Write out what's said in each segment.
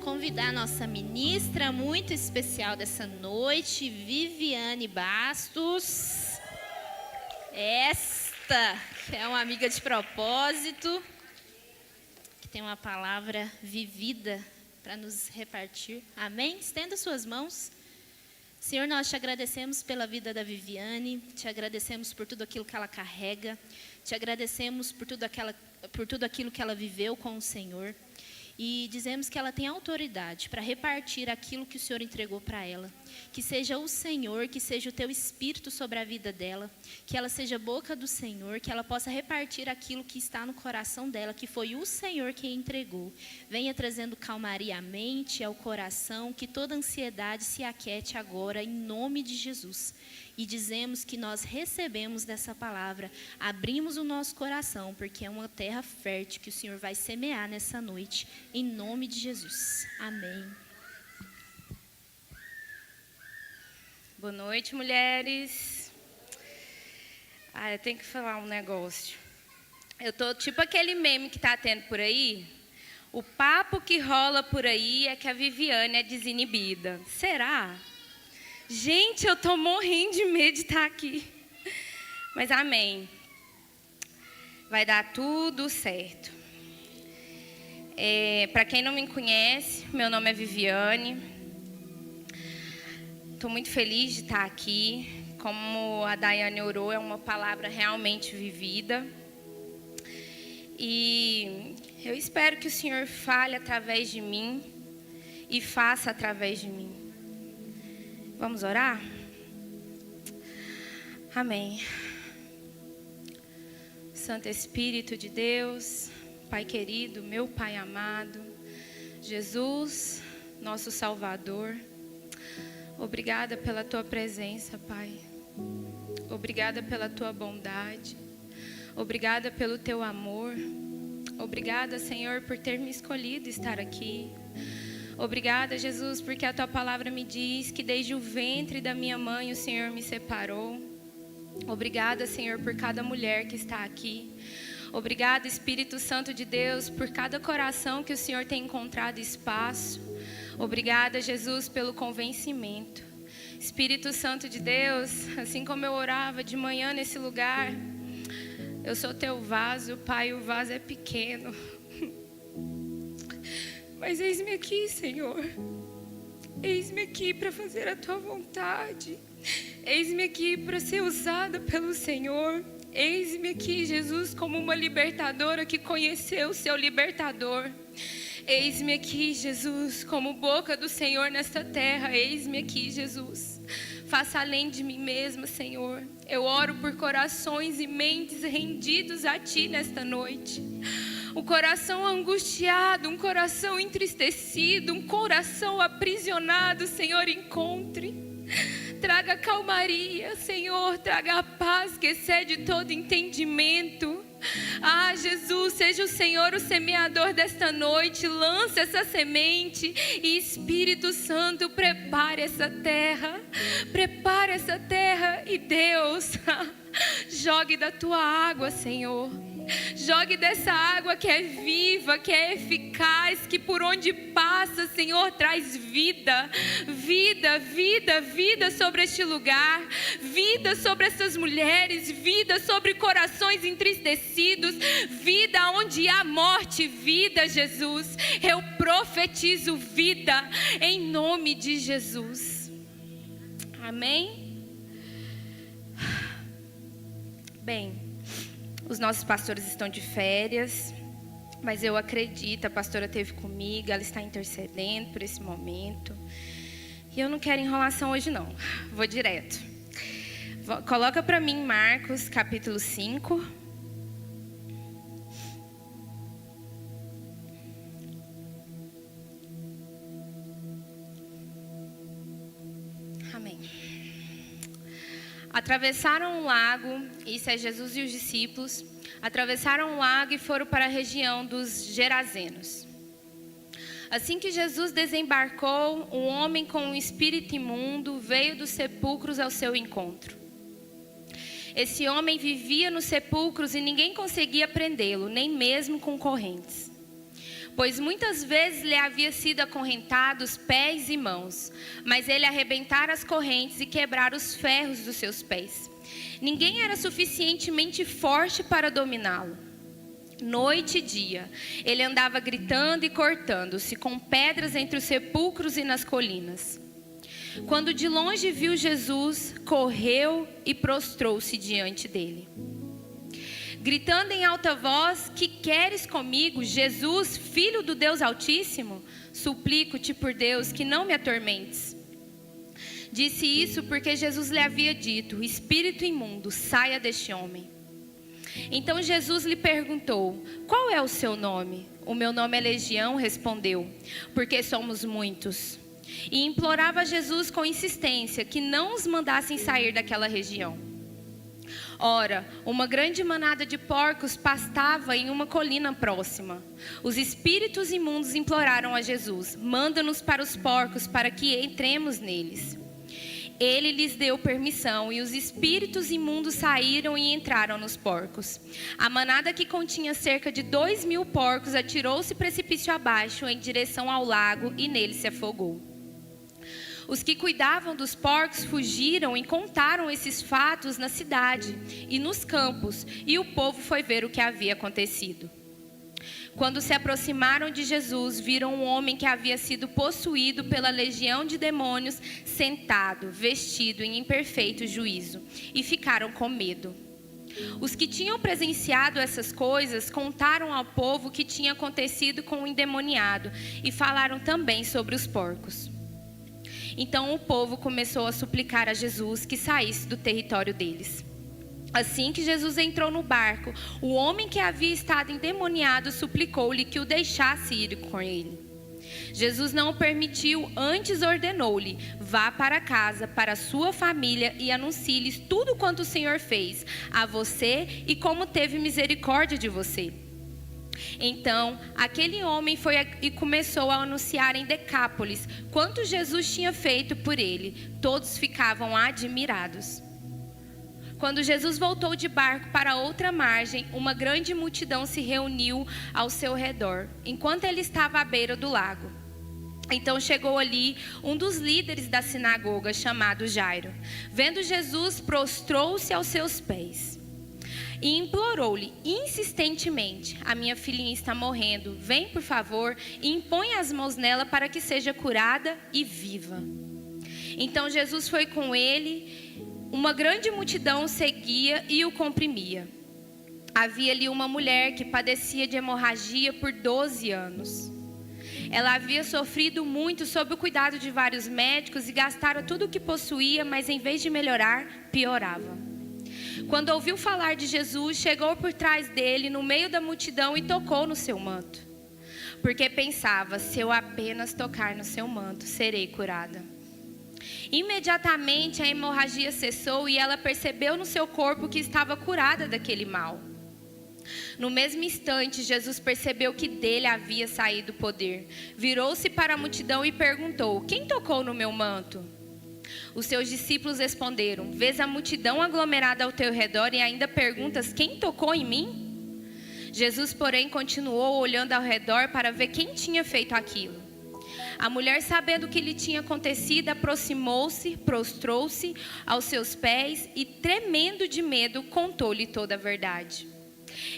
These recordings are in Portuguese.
convidar a nossa ministra muito especial dessa noite, Viviane Bastos. Esta que é uma amiga de propósito, que tem uma palavra vivida para nos repartir. Amém? Estenda suas mãos. Senhor, nós te agradecemos pela vida da Viviane, te agradecemos por tudo aquilo que ela carrega, te agradecemos por tudo aquilo que ela viveu com o Senhor. E dizemos que ela tem autoridade para repartir aquilo que o Senhor entregou para ela. Que seja o Senhor, que seja o teu Espírito sobre a vida dela. Que ela seja a boca do Senhor, que ela possa repartir aquilo que está no coração dela, que foi o Senhor quem entregou. Venha trazendo calmaria à mente, ao coração, que toda ansiedade se aquete agora, em nome de Jesus. E dizemos que nós recebemos dessa palavra, abrimos o nosso coração, porque é uma terra fértil que o Senhor vai semear nessa noite, em nome de Jesus. Amém. Boa noite, mulheres. Eu tenho que falar um negócio. Eu tô tipo aquele meme que tá tendo por aí. O papo que rola por aí é que a Viviane é desinibida. Será? Gente, eu tô morrendo de medo de estar aqui. Mas amém. Vai dar tudo certo. Para quem não me conhece, meu nome é Viviane. Estou muito feliz de estar aqui. Como a Daiane orou, é uma palavra realmente vivida. E eu espero que o Senhor fale através de mim e faça através de mim. Vamos orar? Amém. Santo Espírito de Deus, Pai querido, meu Pai amado, Jesus, nosso Salvador, obrigada pela Tua presença, Pai. Obrigada pela Tua bondade. Obrigada pelo Teu amor. Obrigada, Senhor, por ter me escolhido estar aqui. Obrigada, Jesus, porque a Tua palavra me diz que desde o ventre da minha mãe o Senhor me separou. Obrigada, Senhor, por cada mulher que está aqui. Obrigada, Espírito Santo de Deus, por cada coração que o Senhor tem encontrado espaço. Obrigada, Jesus, pelo convencimento. Espírito Santo de Deus, assim como eu orava de manhã nesse lugar, eu sou Teu vaso, Pai, o vaso é pequeno. Mas eis-me aqui, Senhor. Eis-me aqui para fazer a Tua vontade. Eis-me aqui para ser usada pelo Senhor. Eis-me aqui, Jesus, como uma libertadora que conheceu o seu libertador. Eis-me aqui, Jesus, como boca do Senhor nesta terra. Eis-me aqui, Jesus. Faça além de mim mesma, Senhor. Eu oro por corações e mentes rendidos a Ti nesta noite. Um coração angustiado, um coração entristecido, um coração aprisionado, Senhor, encontre. Traga calmaria, Senhor, traga a paz que excede todo entendimento. Jesus, seja o Senhor o semeador desta noite, lance essa semente e Espírito Santo, prepare essa terra e Deus, jogue da Tua água, Senhor. Jogue dessa água que é viva, que é eficaz, que por onde passa, Senhor, traz vida. Vida, vida, vida sobre este lugar. Vida sobre essas mulheres. Vida sobre corações entristecidos. Vida onde há morte. Vida, Jesus. Eu profetizo vida em nome de Jesus. Amém? Bem, os nossos pastores estão de férias, mas eu acredito, a pastora esteve comigo, ela está intercedendo por esse momento. E eu não quero enrolação hoje não, vou direto. Coloca para mim Marcos capítulo 5. Amém. Atravessaram um lago, isso é Jesus e os discípulos, atravessaram um lago e foram para a região dos Gerazenos. Assim que Jesus desembarcou, um homem com um espírito imundo veio dos sepulcros ao seu encontro. Esse homem vivia nos sepulcros e ninguém conseguia prendê-lo, nem mesmo com correntes. pois muitas vezes lhe havia sido acorrentados pés e mãos, mas ele arrebentara as correntes e quebrara os ferros dos seus pés. Ninguém era suficientemente forte para dominá-lo. Noite e dia, ele andava gritando e cortando-se com pedras entre os sepulcros e nas colinas. Quando de longe viu Jesus, correu e prostrou-se diante dele. Gritando em alta voz: que queres comigo, Jesus, Filho do Deus Altíssimo? Suplico-te por Deus que não me atormentes. Disse isso porque Jesus lhe havia dito: espírito imundo, saia deste homem. Então Jesus lhe perguntou: qual é o seu nome? O meu nome é Legião, respondeu, porque somos muitos. E implorava a Jesus com insistência que não os mandassem sair daquela região. Ora, uma grande manada de porcos pastava em uma colina próxima. Os espíritos imundos imploraram a Jesus: manda-nos para os porcos para que entremos neles. Ele lhes deu permissão e os espíritos imundos saíram e entraram nos porcos. A manada, que continha cerca de 2.000 porcos, atirou-se precipício abaixo em direção ao lago e nele se afogou. Os que cuidavam dos porcos fugiram e contaram esses fatos na cidade e nos campos, e o povo foi ver o que havia acontecido. Quando se aproximaram de Jesus, viram um homem que havia sido possuído pela legião de demônios, sentado, vestido em imperfeito juízo, e ficaram com medo. Os que tinham presenciado essas coisas contaram ao povo o que tinha acontecido com o endemoniado e falaram também sobre os porcos. Então o povo começou a suplicar a Jesus que saísse do território deles. Assim que Jesus entrou no barco, o homem que havia estado endemoniado suplicou-lhe que o deixasse ir com ele. Jesus não o permitiu, antes ordenou-lhe: vá para casa, para a sua família, e anuncie-lhes tudo quanto o Senhor fez a você e como teve misericórdia de você. Então, aquele homem foi e começou a anunciar em Decápolis quanto Jesus tinha feito por ele. Todos ficavam admirados. Quando Jesus voltou de barco para outra margem, uma grande multidão se reuniu ao seu redor, enquanto ele estava à beira do lago. Então chegou ali um dos líderes da sinagoga, chamado Jairo. Vendo Jesus, prostrou-se aos seus pés e implorou-lhe insistentemente: a minha filhinha está morrendo, vem por favor e impõe as mãos nela para que seja curada e viva. Então Jesus foi com ele, uma grande multidão o seguia e o comprimia. Havia ali uma mulher que padecia de hemorragia por 12 anos. Ela havia sofrido muito sob o cuidado de vários médicos e gastara tudo o que possuía, mas em vez de melhorar, piorava. Quando ouviu falar de Jesus, chegou por trás dele, no meio da multidão, e tocou no seu manto. Porque pensava: se eu apenas tocar no seu manto, serei curada. Imediatamente a hemorragia cessou e ela percebeu no seu corpo que estava curada daquele mal. No mesmo instante, Jesus percebeu que dele havia saído o poder. Virou-se para a multidão e perguntou: quem tocou no meu manto? Os seus discípulos responderam: vês a multidão aglomerada ao teu redor e ainda perguntas: quem tocou em mim? Jesus, porém, continuou olhando ao redor para ver quem tinha feito aquilo. A mulher, sabendo o que lhe tinha acontecido, aproximou-se, prostrou-se aos seus pés e, tremendo de medo, contou-lhe toda a verdade.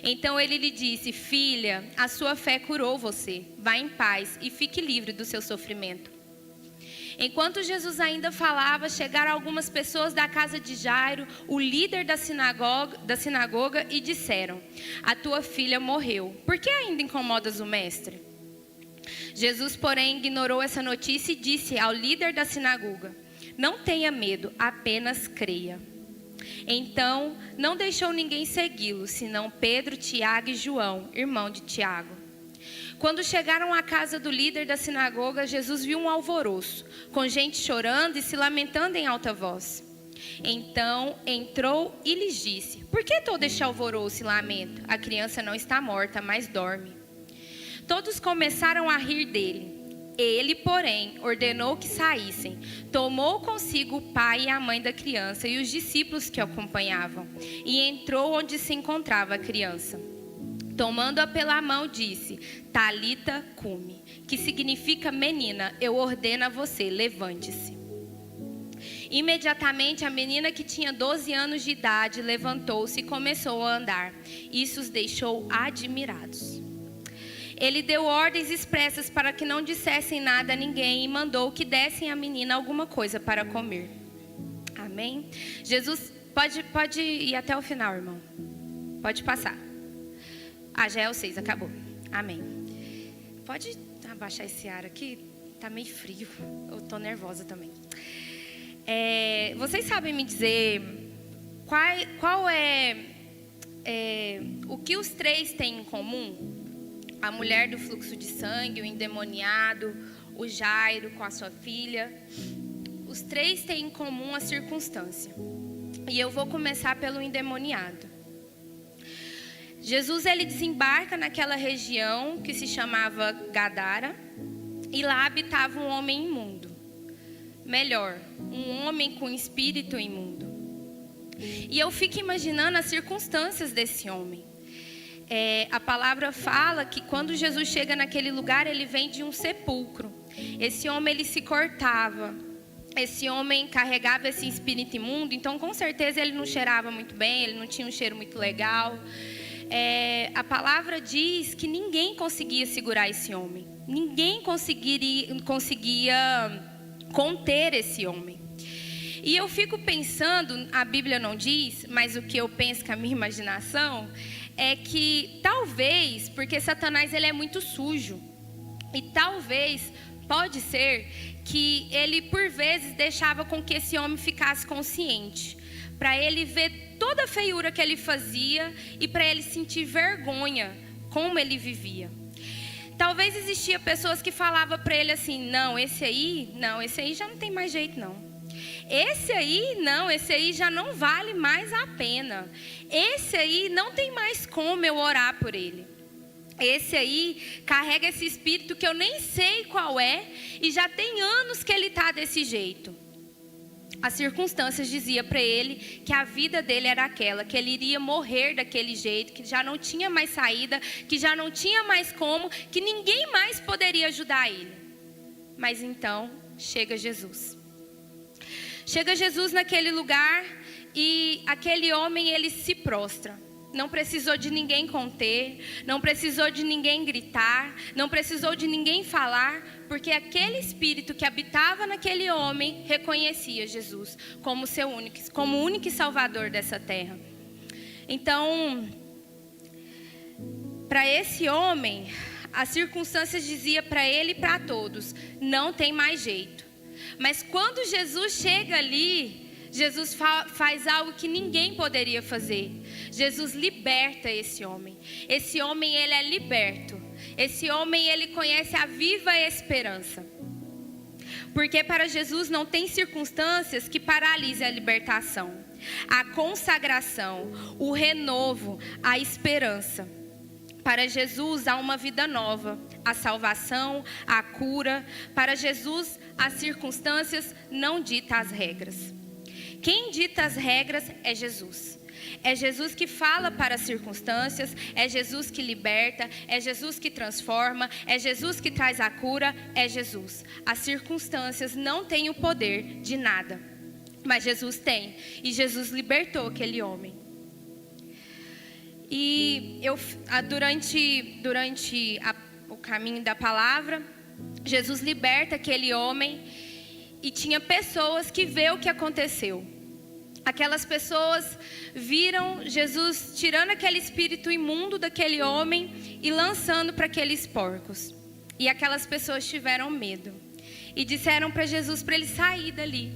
Então ele lhe disse: filha, a sua fé curou você. Vá em paz e fique livre do seu sofrimento. Enquanto Jesus ainda falava, chegaram algumas pessoas da casa de Jairo, o líder da sinagoga, e disseram: a tua filha morreu. Por que ainda incomodas o mestre? Jesus, porém, ignorou essa notícia e disse ao líder da sinagoga: não tenha medo, apenas creia. Então, não deixou ninguém segui-lo, senão Pedro, Tiago e João, irmão de Tiago. Quando chegaram à casa do líder da sinagoga, Jesus viu um alvoroço, com gente chorando e se lamentando em alta voz. Então entrou e lhes disse: por que todo este alvoroço e lamento? A criança não está morta, mas dorme. Todos começaram a rir dele. Ele, porém, ordenou que saíssem. Tomou consigo o pai e a mãe da criança e os discípulos que o acompanhavam, e entrou onde se encontrava a criança. Tomando-a pela mão, disse: Talita cumi, que significa menina, eu ordeno a você, levante-se. Imediatamente a menina, que tinha 12 anos de idade, levantou-se e começou a andar. Isso os deixou admirados. Ele deu ordens expressas para que não dissessem nada a ninguém e mandou que dessem à menina alguma coisa para comer. Amém? Jesus, pode ir até o final, irmão. Pode passar. Já é o 6, acabou. Amém. Pode abaixar esse ar aqui? Tá meio frio. Eu tô nervosa também. Vocês sabem me dizer qual é o que os 3 têm em comum? A mulher do fluxo de sangue, o endemoniado, o Jairo com a sua filha. Os 3 têm em comum a circunstância. E eu vou começar pelo endemoniado. Jesus, ele desembarca naquela região que se chamava Gadara. E lá habitava um homem imundo. Melhor, um homem com espírito imundo. E eu fico imaginando as circunstâncias desse homem. A palavra fala que quando Jesus chega naquele lugar, ele vem de um sepulcro. Esse homem, ele se cortava. Esse homem carregava esse espírito imundo, então com certeza ele não cheirava muito bem, ele não tinha um cheiro muito legal. A palavra diz que ninguém conseguia segurar esse homem. Ninguém conseguia conter esse homem. E eu fico pensando, a Bíblia não diz, mas o que eu penso com a minha imaginação é que talvez, porque Satanás ele é muito sujo, e talvez, pode ser que ele por vezes deixava com que esse homem ficasse consciente, para ele ver toda a feiura que ele fazia e para ele sentir vergonha como ele vivia. Talvez existia pessoas que falavam para ele assim: não, esse aí já não tem mais jeito não. Esse aí já não vale mais a pena. Esse aí não tem mais como eu orar por ele. Esse aí carrega esse espírito que eu nem sei qual é e já tem anos que ele está desse jeito. As circunstâncias diziam para ele que a vida dele era aquela, que ele iria morrer daquele jeito, que já não tinha mais saída, que já não tinha mais como, que ninguém mais poderia ajudar ele. Mas então chega Jesus. Chega Jesus naquele lugar e aquele homem, ele se prostra. Não precisou de ninguém conter, não precisou de ninguém gritar, não precisou de ninguém falar, porque aquele espírito que habitava naquele homem reconhecia Jesus como o único Salvador dessa terra. Então, para esse homem, as circunstâncias diziam para ele e para todos: não tem mais jeito. Mas quando Jesus chega ali, Jesus faz algo que ninguém poderia fazer. Jesus liberta esse homem. Esse homem, ele é liberto. Esse homem, ele conhece a viva esperança. Porque para Jesus não tem circunstâncias que paralisem a libertação, a consagração, o renovo, a esperança. Para Jesus há uma vida nova, a salvação, a cura. Para Jesus as circunstâncias não ditam as regras. Quem dita as regras é Jesus. É Jesus que fala para as circunstâncias, é Jesus que liberta, é Jesus que transforma, é Jesus que traz a cura, é Jesus. As circunstâncias não têm o poder de nada, mas Jesus tem. E Jesus libertou aquele homem. E durante o caminho da palavra, Jesus liberta aquele homem e tinha pessoas que vê o que aconteceu. Aquelas pessoas viram Jesus tirando aquele espírito imundo daquele homem e lançando para aqueles porcos. E aquelas pessoas tiveram medo e disseram para Jesus para ele sair dali.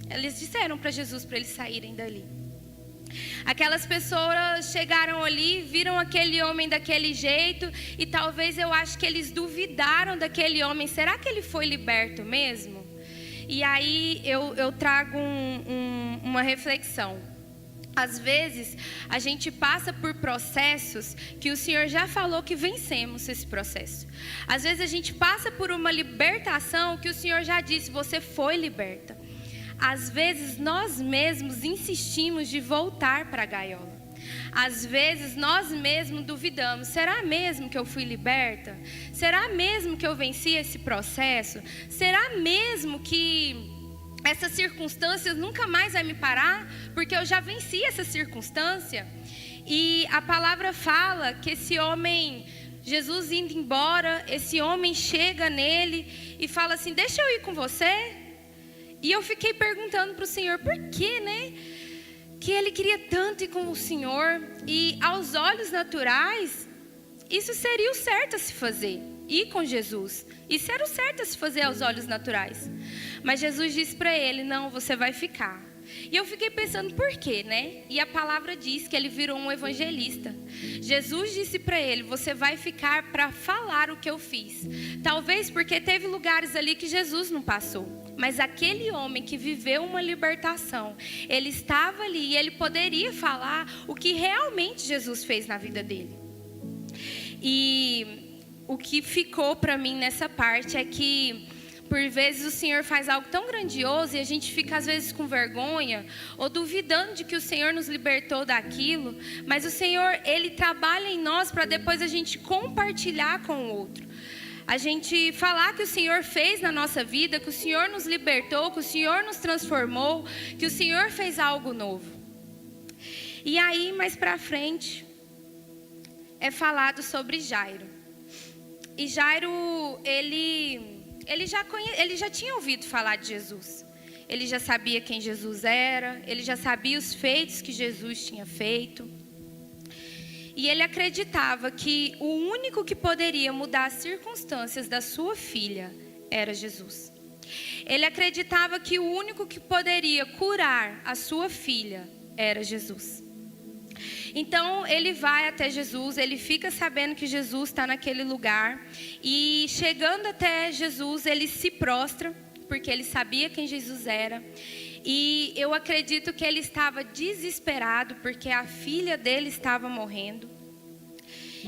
Eles disseram para Jesus para eles saírem dali. Aquelas pessoas chegaram ali, viram aquele homem daquele jeito e talvez eu acho que eles duvidaram daquele homem. Será que ele foi liberto mesmo? E aí eu trago uma reflexão. Às vezes a gente passa por processos que o Senhor já falou que vencemos esse processo. Às vezes a gente passa por uma libertação que o Senhor já disse: você foi liberta. Às vezes nós mesmos insistimos de voltar para a gaiola. Às vezes nós mesmos duvidamos, será mesmo que eu fui liberta? Será mesmo que eu venci esse processo? Será mesmo que essas circunstâncias nunca mais vai me parar? Porque eu já venci essa circunstância. E a palavra fala que esse homem, Jesus indo embora, esse homem chega nele e fala assim, deixa eu ir com você? E eu fiquei perguntando para o Senhor, por quê, né? Que ele queria tanto ir com o Senhor, e aos olhos naturais, isso seria o certo a se fazer, ir com Jesus. Isso era o certo a se fazer aos olhos naturais. Mas Jesus disse para ele, não, você vai ficar. E eu fiquei pensando, por quê, né? E a palavra diz que ele virou um evangelista. Jesus disse para ele, você vai ficar para falar o que eu fiz. Talvez porque teve lugares ali que Jesus não passou. Mas aquele homem que viveu uma libertação, ele estava ali e ele poderia falar o que realmente Jesus fez na vida dele. E o que ficou para mim nessa parte é que, por vezes, o Senhor faz algo tão grandioso e a gente fica, às vezes, com vergonha ou duvidando de que o Senhor nos libertou daquilo. Mas o Senhor, Ele trabalha em nós para depois a gente compartilhar com o outro. A gente falar que o Senhor fez na nossa vida, que o Senhor nos libertou, que o Senhor nos transformou, que o Senhor fez algo novo. E aí, mais para frente, é falado sobre Jairo. E Jairo, ele já tinha ouvido falar de Jesus. Ele já sabia quem Jesus era, ele já sabia os feitos que Jesus tinha feito. E ele acreditava que o único que poderia mudar as circunstâncias da sua filha era Jesus. Ele acreditava que o único que poderia curar a sua filha era Jesus. Então ele vai até Jesus, ele fica sabendo que Jesus está naquele lugar. E chegando até Jesus, ele se prostra, porque ele sabia quem Jesus era. E eu acredito que ele estava desesperado, porque a filha dele estava morrendo.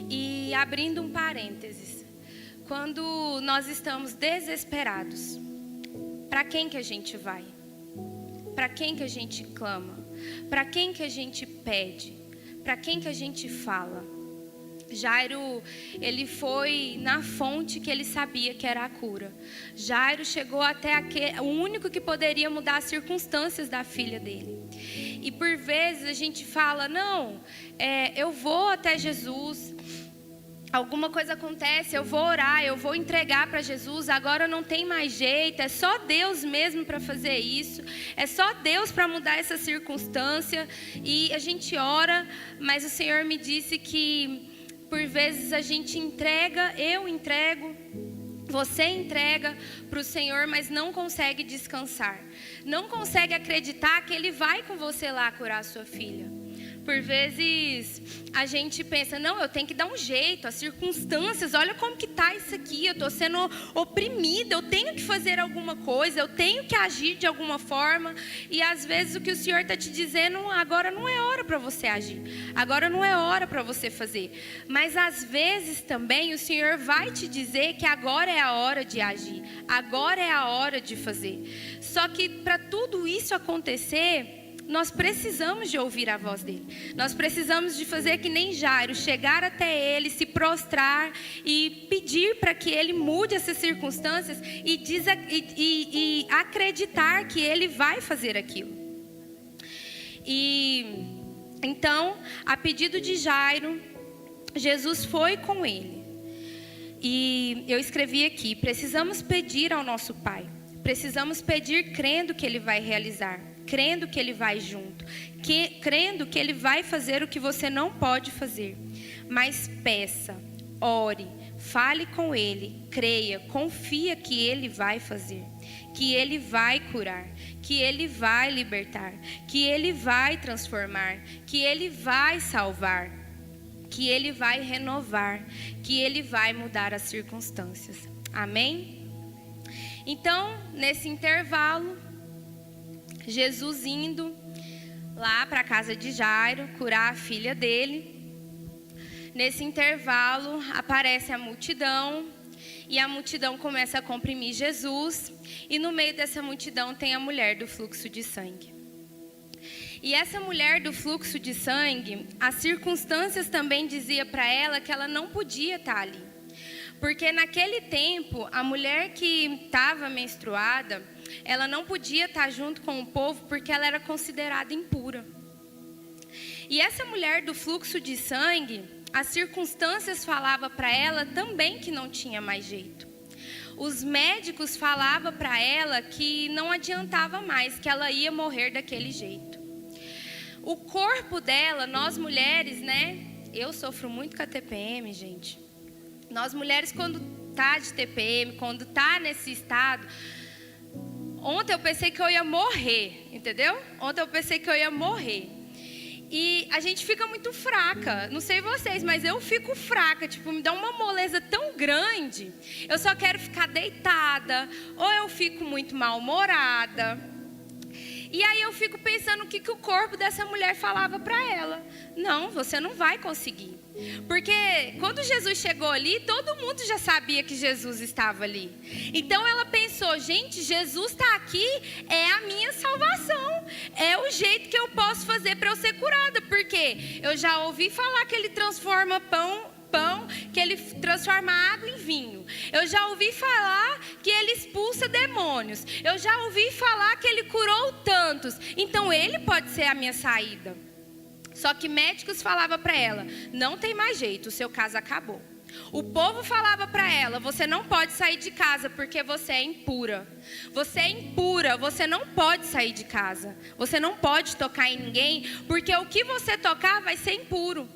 E abrindo um parênteses, quando nós estamos desesperados, para quem que a gente vai? Para quem que a gente clama? Para quem que a gente pede? Para quem que a gente fala? Jairo, ele foi na fonte que ele sabia que era a cura. Jairo chegou até o único que poderia mudar as circunstâncias da filha dele. E por vezes a gente fala, não, eu vou até Jesus, alguma coisa acontece, eu vou orar, eu vou entregar para Jesus, agora não tem mais jeito, é só Deus mesmo para fazer isso, é só Deus para mudar essa circunstância. E a gente ora, mas o Senhor me disse que por vezes a gente entrega, eu entrego, você entrega para o Senhor, mas não consegue descansar. Não consegue acreditar que Ele vai com você lá curar a sua filha. Por vezes a gente pensa, não, eu tenho que dar um jeito, as circunstâncias, olha como que está isso aqui, eu estou sendo oprimida, eu tenho que fazer alguma coisa, eu tenho que agir de alguma forma. E às vezes o que o Senhor está te dizendo, agora não é hora para você agir, agora não é hora para você fazer. Mas às vezes também o Senhor vai te dizer que agora é a hora de agir, agora é a hora de fazer. Só que para tudo isso acontecer, nós precisamos de ouvir a voz dele. Nós precisamos de fazer que nem Jairo, chegar até ele, se prostrar e pedir para que ele mude essas circunstâncias e acreditar que ele vai fazer aquilo. E então, a pedido de Jairo, Jesus foi com ele. E eu escrevi aqui, precisamos pedir ao nosso Pai. Precisamos pedir crendo que Ele vai realizar, crendo que Ele vai junto, crendo que Ele vai fazer o que você não pode fazer. Mas peça, ore, fale com Ele, creia, confia que Ele vai fazer, que Ele vai curar, que Ele vai libertar, que Ele vai transformar, que Ele vai salvar, que Ele vai renovar, que Ele vai mudar as circunstâncias. Amém? Então, nesse intervalo, Jesus indo lá para a casa de Jairo, curar a filha dele. Nesse intervalo, aparece a multidão, e a multidão começa a comprimir Jesus, e no meio dessa multidão tem a mulher do fluxo de sangue. E essa mulher do fluxo de sangue, as circunstâncias também diziam para ela que ela não podia estar ali. Porque naquele tempo, a mulher que estava menstruada, ela não podia estar junto com o povo porque ela era considerada impura. E essa mulher do fluxo de sangue, as circunstâncias falavam para ela também que não tinha mais jeito. Os médicos falavam para ela que não adiantava mais, que ela ia morrer daquele jeito. O corpo dela, nós mulheres, né? Eu sofro muito com a TPM, gente. Nós mulheres, quando tá de TPM, quando tá nesse estado... Ontem eu pensei que eu ia morrer, entendeu? Ontem eu pensei que eu ia morrer. E a gente fica muito fraca. Não sei vocês, mas eu fico fraca. Tipo, me dá uma moleza tão grande. Eu só quero ficar deitada. Ou eu fico muito mal-humorada. E aí eu fico pensando o que o corpo dessa mulher falava para ela. Não, você não vai conseguir. Porque quando Jesus chegou ali, todo mundo já sabia que Jesus estava ali. Então ela pensou, gente, Jesus está aqui, é a minha salvação. É o jeito que eu posso fazer para eu ser curada. Porque eu já ouvi falar que ele transforma pão, que ele transforma água em vinho. Eu já ouvi falar que ele expulsa demônios. Eu já ouvi falar que ele curou tantos. Então ele pode ser a minha saída. Só que médicos falavam para ela, não tem mais jeito, o seu caso acabou. O povo falava para ela, você não pode sair de casa porque você é impura. Você é impura, você não pode sair de casa. Você não pode tocar em ninguém, porque o que você tocar vai ser impuro.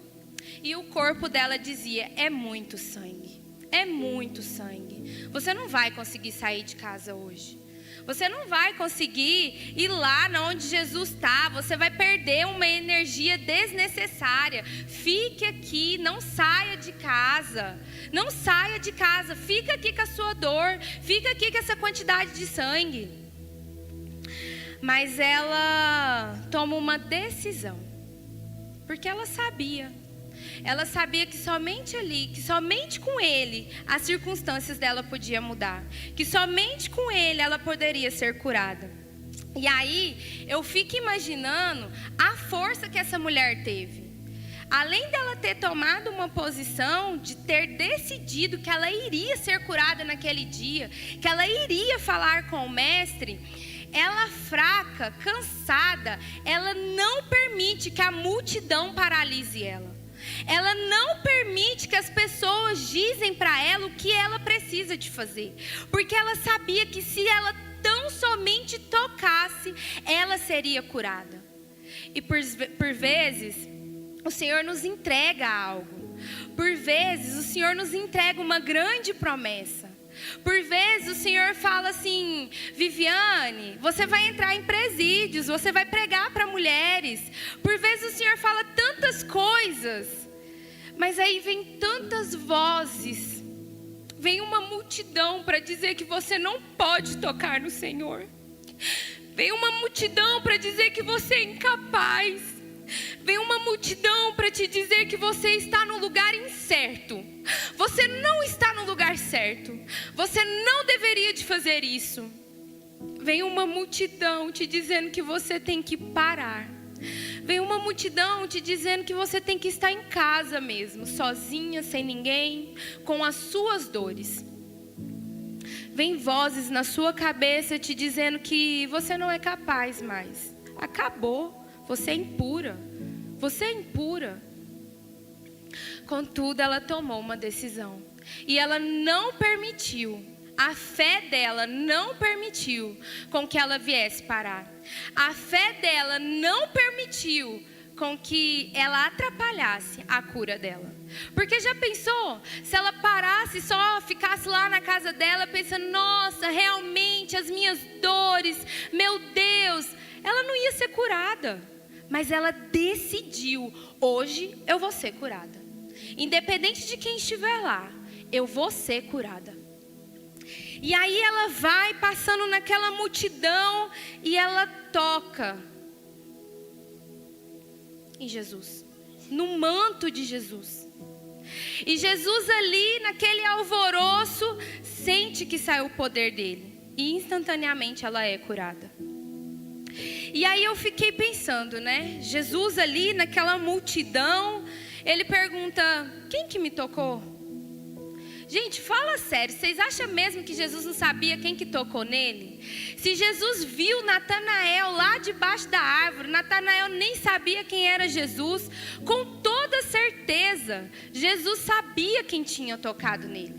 E o corpo dela dizia, é muito sangue. É muito sangue. Você não vai conseguir sair de casa hoje. Você não vai conseguir ir lá onde Jesus está. Você vai perder uma energia desnecessária. Fique aqui, não saia de casa. Não saia de casa. Fica aqui com a sua dor. Fica aqui com essa quantidade de sangue. Mas ela toma uma decisão. Porque ela sabia. Ela sabia que somente ali, que somente com ele, as circunstâncias dela podiam mudar. Que somente com ele ela poderia ser curada. E aí, eu fico imaginando a força que essa mulher teve. Além dela ter tomado uma posição de ter decidido que ela iria ser curada naquele dia, que ela iria falar com o mestre, ela fraca, cansada, ela não permite que a multidão paralise ela. Ela não permite que as pessoas dizem para ela o que ela precisa de fazer. Porque ela sabia que se ela tão somente tocasse, ela seria curada. E por vezes, o Senhor nos entrega algo. Por vezes, o Senhor nos entrega uma grande promessa. Por vezes o Senhor fala assim, Viviane, você vai entrar em presídios, você vai pregar para mulheres. Por vezes o Senhor fala tantas coisas, mas aí vem tantas vozes, vem uma multidão para dizer que você não pode tocar no Senhor. Vem uma multidão para dizer que você é incapaz. Vem uma multidão para te dizer que você está no lugar incerto. Você não está no lugar certo. Você não deveria de fazer isso. Vem uma multidão te dizendo que você tem que parar. Vem uma multidão te dizendo que você tem que estar em casa mesmo, sozinha, sem ninguém, com as suas dores. Vem vozes na sua cabeça te dizendo que você não é capaz mais. Acabou. Você é impura. Você é impura. Contudo, ela tomou uma decisão. E ela não permitiu. A fé dela não permitiu com que ela viesse parar. A fé dela não permitiu com que ela atrapalhasse a cura dela. Porque já pensou? Se ela parasse, só ficasse lá na casa dela pensando, nossa, realmente as minhas dores, meu Deus, ela não ia ser curada. Mas ela decidiu, hoje eu vou ser curada. Independente de quem estiver lá, eu vou ser curada. E aí ela vai passando naquela multidão e ela toca em Jesus, no manto de Jesus. E Jesus ali, naquele alvoroço, sente que saiu o poder dele. E instantaneamente ela é curada. E aí eu fiquei pensando, né? Jesus ali naquela multidão, ele pergunta: quem que me tocou? Gente, fala sério, vocês acham mesmo que Jesus não sabia quem que tocou nele? Se Jesus viu Natanael lá debaixo da árvore, Natanael nem sabia quem era Jesus, com toda certeza, Jesus sabia quem tinha tocado nele.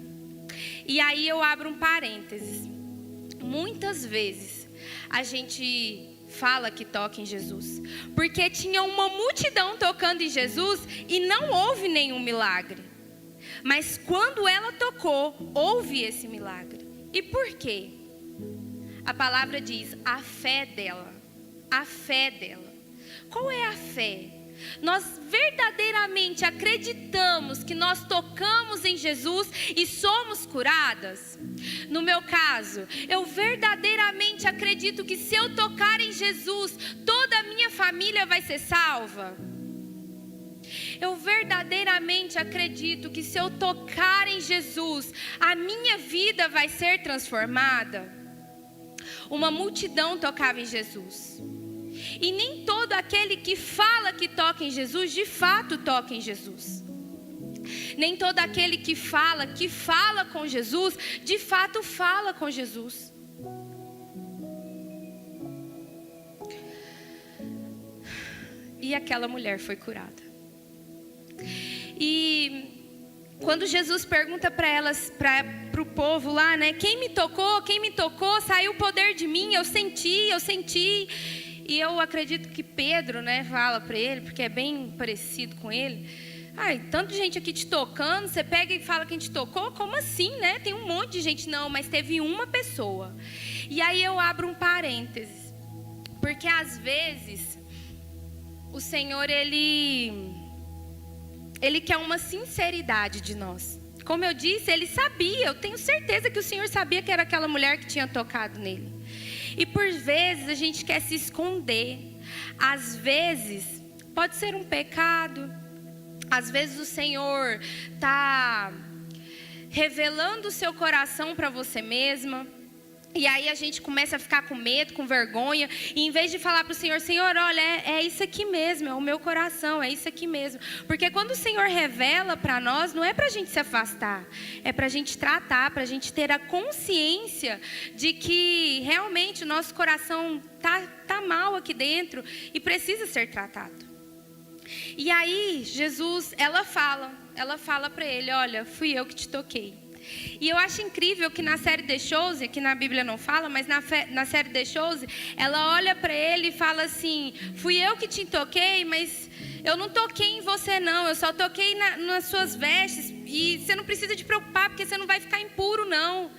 E aí eu abro um parênteses. Muitas vezes a gente fala que toca em Jesus, porque tinha uma multidão tocando em Jesus e não houve nenhum milagre. Mas quando ela tocou, houve esse milagre. E por quê? A palavra diz, a fé dela. A fé dela. Qual é a fé? Nós verdadeiramente acreditamos que nós tocamos em Jesus e somos curadas? No meu caso, eu verdadeiramente acredito que se eu tocar em Jesus, toda a minha família vai ser salva? Eu verdadeiramente acredito que se eu tocar em Jesus, a minha vida vai ser transformada? Uma multidão tocava em Jesus. E nem todo aquele que fala que toca em Jesus, de fato toca em Jesus. Nem todo aquele que fala com Jesus, de fato fala com Jesus. E aquela mulher foi curada. E quando Jesus pergunta para o povo lá, né? Quem me tocou? Quem me tocou? Saiu o poder de mim, eu senti. E eu acredito que Pedro, né, fala para ele, porque é bem parecido com ele. Ai, tanta gente aqui te tocando, você pega e fala quem te tocou? Como assim, né? Tem um monte de gente. Não, mas teve uma pessoa. E aí eu abro um parênteses. Porque às vezes o Senhor, Ele quer uma sinceridade de nós. Como eu disse, Ele sabia, eu tenho certeza que o Senhor sabia que era aquela mulher que tinha tocado nele. E por vezes a gente quer se esconder. Às vezes pode ser um pecado. Às vezes o Senhor está revelando o seu coração para você mesma. E aí a gente começa a ficar com medo, com vergonha. E em vez de falar para o Senhor, Senhor, olha, é isso aqui mesmo, é o meu coração, é isso aqui mesmo. Porque quando o Senhor revela para nós, não é para a gente se afastar. É para a gente tratar, para a gente ter a consciência de que realmente o nosso coração tá mal aqui dentro e precisa ser tratado. E aí Jesus, ela fala para ele, olha, fui eu que te toquei. E eu acho incrível que na série The Chosen, que na Bíblia não fala, mas na série The Chosen, ela olha para ele e fala assim, fui eu que te toquei, mas eu não toquei em você não, eu só toquei nas suas vestes, e você não precisa te preocupar, porque você não vai ficar impuro não.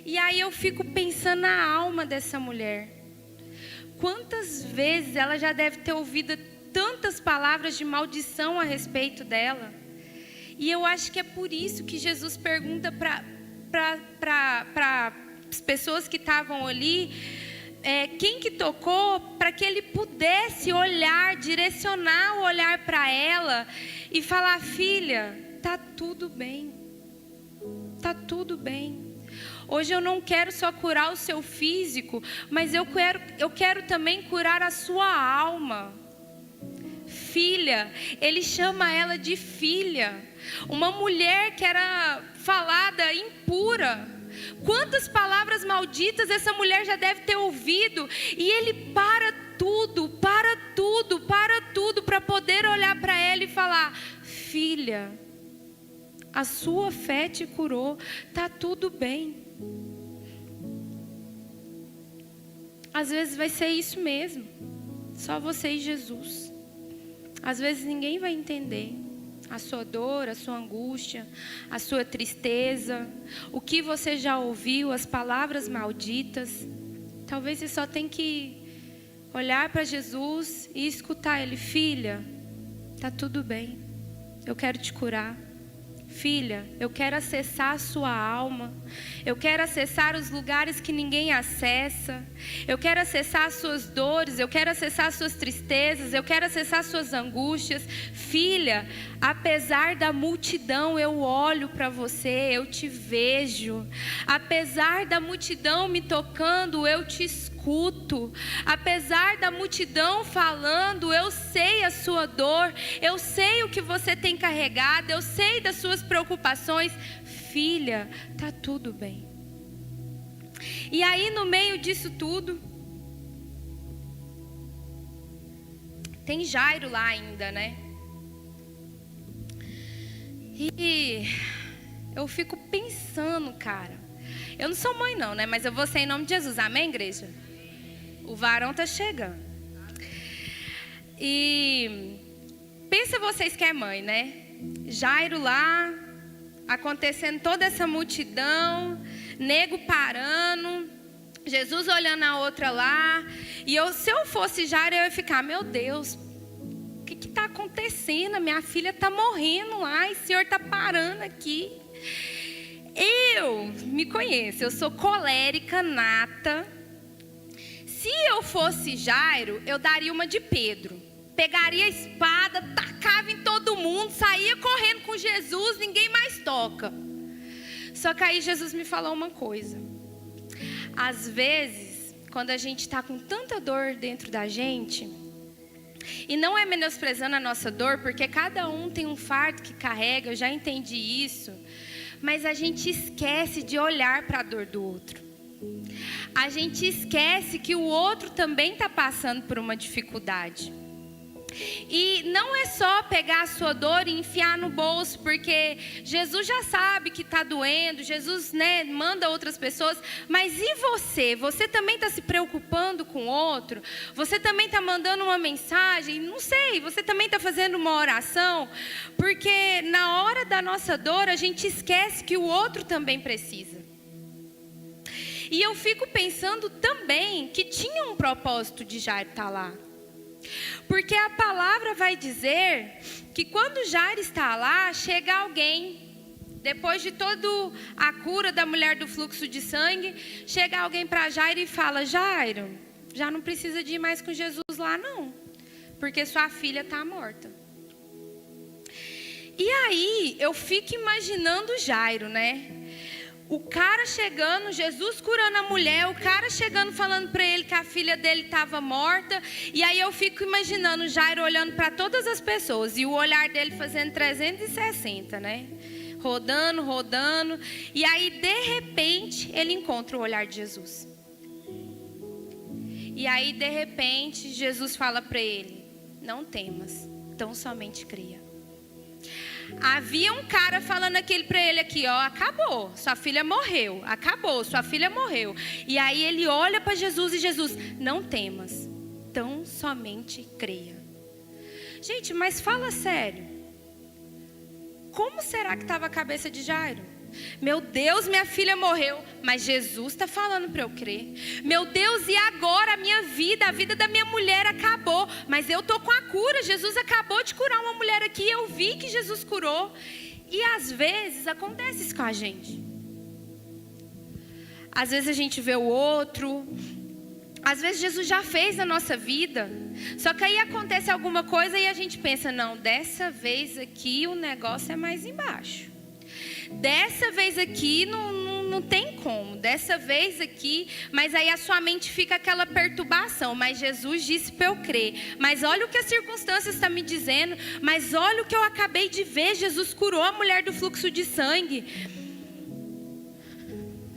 E aí eu fico pensando na alma dessa mulher. Quantas vezes ela já deve ter ouvido tantas palavras de maldição a respeito dela. E eu acho que é por isso que Jesus pergunta para as pessoas que estavam ali, quem que tocou, para que ele pudesse olhar, direcionar o olhar para ela e falar, filha, tá tudo bem, tá tudo bem. Hoje eu não quero só curar o seu físico, mas eu quero também curar a sua alma. Filha, ele chama ela de filha. Uma mulher que era falada impura. Quantas palavras malditas essa mulher já deve ter ouvido. E ele para tudo para poder olhar para ela e falar, filha, a sua fé te curou, tá tudo bem. Às vezes vai ser isso mesmo, só você e Jesus. Às vezes ninguém vai entender a sua dor, a sua angústia, a sua tristeza, o que você já ouviu, as palavras malditas. Talvez você só tem que olhar para Jesus e escutar Ele. Filha, tá tudo bem, eu quero te curar. Filha, eu quero acessar a sua alma. Eu quero acessar os lugares que ninguém acessa. Eu quero acessar as suas dores. Eu quero acessar as suas tristezas. Eu quero acessar as suas angústias. Filha, apesar da multidão, eu olho para você, eu te vejo. Apesar da multidão me tocando, eu te escuto. escuto. Apesar da multidão falando, eu sei a sua dor, eu sei o que você tem carregado, eu sei das suas preocupações. Filha, tá tudo bem. E aí, no meio disso tudo, tem Jairo lá ainda, né? E eu fico pensando, cara. Eu não sou mãe não, né? Mas eu vou ser em nome de Jesus. Amém, igreja? O varão tá chegando. E pensa vocês que é mãe, né? Jairo lá, acontecendo toda essa multidão, nego parando, Jesus olhando a outra lá. E se eu fosse Jairo, eu ia ficar, meu Deus, o que está acontecendo? Minha filha está morrendo lá e o Senhor está parando aqui. Eu me conheço, eu sou colérica nata. Se eu fosse Jairo, eu daria uma de Pedro. Pegaria a espada, tacava em todo mundo, saía correndo com Jesus, ninguém mais toca. Só que aí Jesus me falou uma coisa. Às vezes, quando a gente está com tanta dor dentro da gente, e não é menosprezando a nossa dor, porque cada um tem um fardo que carrega, eu já entendi isso, mas a gente esquece de olhar para a dor do outro. A gente esquece que o outro também está passando por uma dificuldade. E não é só pegar a sua dor e enfiar no bolso, porque Jesus já sabe que está doendo, Jesus, né, manda outras pessoas, mas e você? Você também está se preocupando com o outro? Você também está mandando uma mensagem? Não sei, você também está fazendo uma oração? Porque na hora da nossa dor, a gente esquece que o outro também precisa. E eu fico pensando também que tinha um propósito de Jairo estar lá. Porque a palavra vai dizer que quando Jairo está lá, chega alguém, depois de toda a cura da mulher do fluxo de sangue, chega alguém para Jairo e fala, Jairo, já não precisa de ir mais com Jesus lá não, porque sua filha está morta. E aí eu fico imaginando Jairo, né? O cara chegando, Jesus curando a mulher, o cara chegando falando para ele que a filha dele estava morta. E aí eu fico imaginando Jairo olhando para todas as pessoas e o olhar dele fazendo 360, né? Rodando, rodando. E aí de repente ele encontra o olhar de Jesus. E aí de repente Jesus fala para ele, não temas, tão somente creia. Havia um cara falando aquele para ele aqui, ó, acabou, sua filha morreu, acabou, sua filha morreu. E aí ele olha para Jesus e Jesus, não temas, tão somente creia. Gente, mas fala sério, como será que estava a cabeça de Jairo? Meu Deus, minha filha morreu, mas Jesus está falando para eu crer. Meu Deus, e agora a minha vida, a vida da minha mulher acabou, mas eu estou com a cura, Jesus acabou de curar uma mulher aqui, eu vi que Jesus curou. E às vezes acontece isso com a gente. Às vezes a gente vê o outro, às vezes Jesus já fez na nossa vida, só que aí acontece alguma coisa e a gente pensa, não, dessa vez aqui o negócio é mais embaixo. Dessa vez aqui não tem como, dessa vez aqui, mas aí a sua mente fica aquela perturbação, mas Jesus disse para eu crer, mas olha o que as circunstâncias estão me dizendo, mas olha o que eu acabei de ver, Jesus curou a mulher do fluxo de sangue.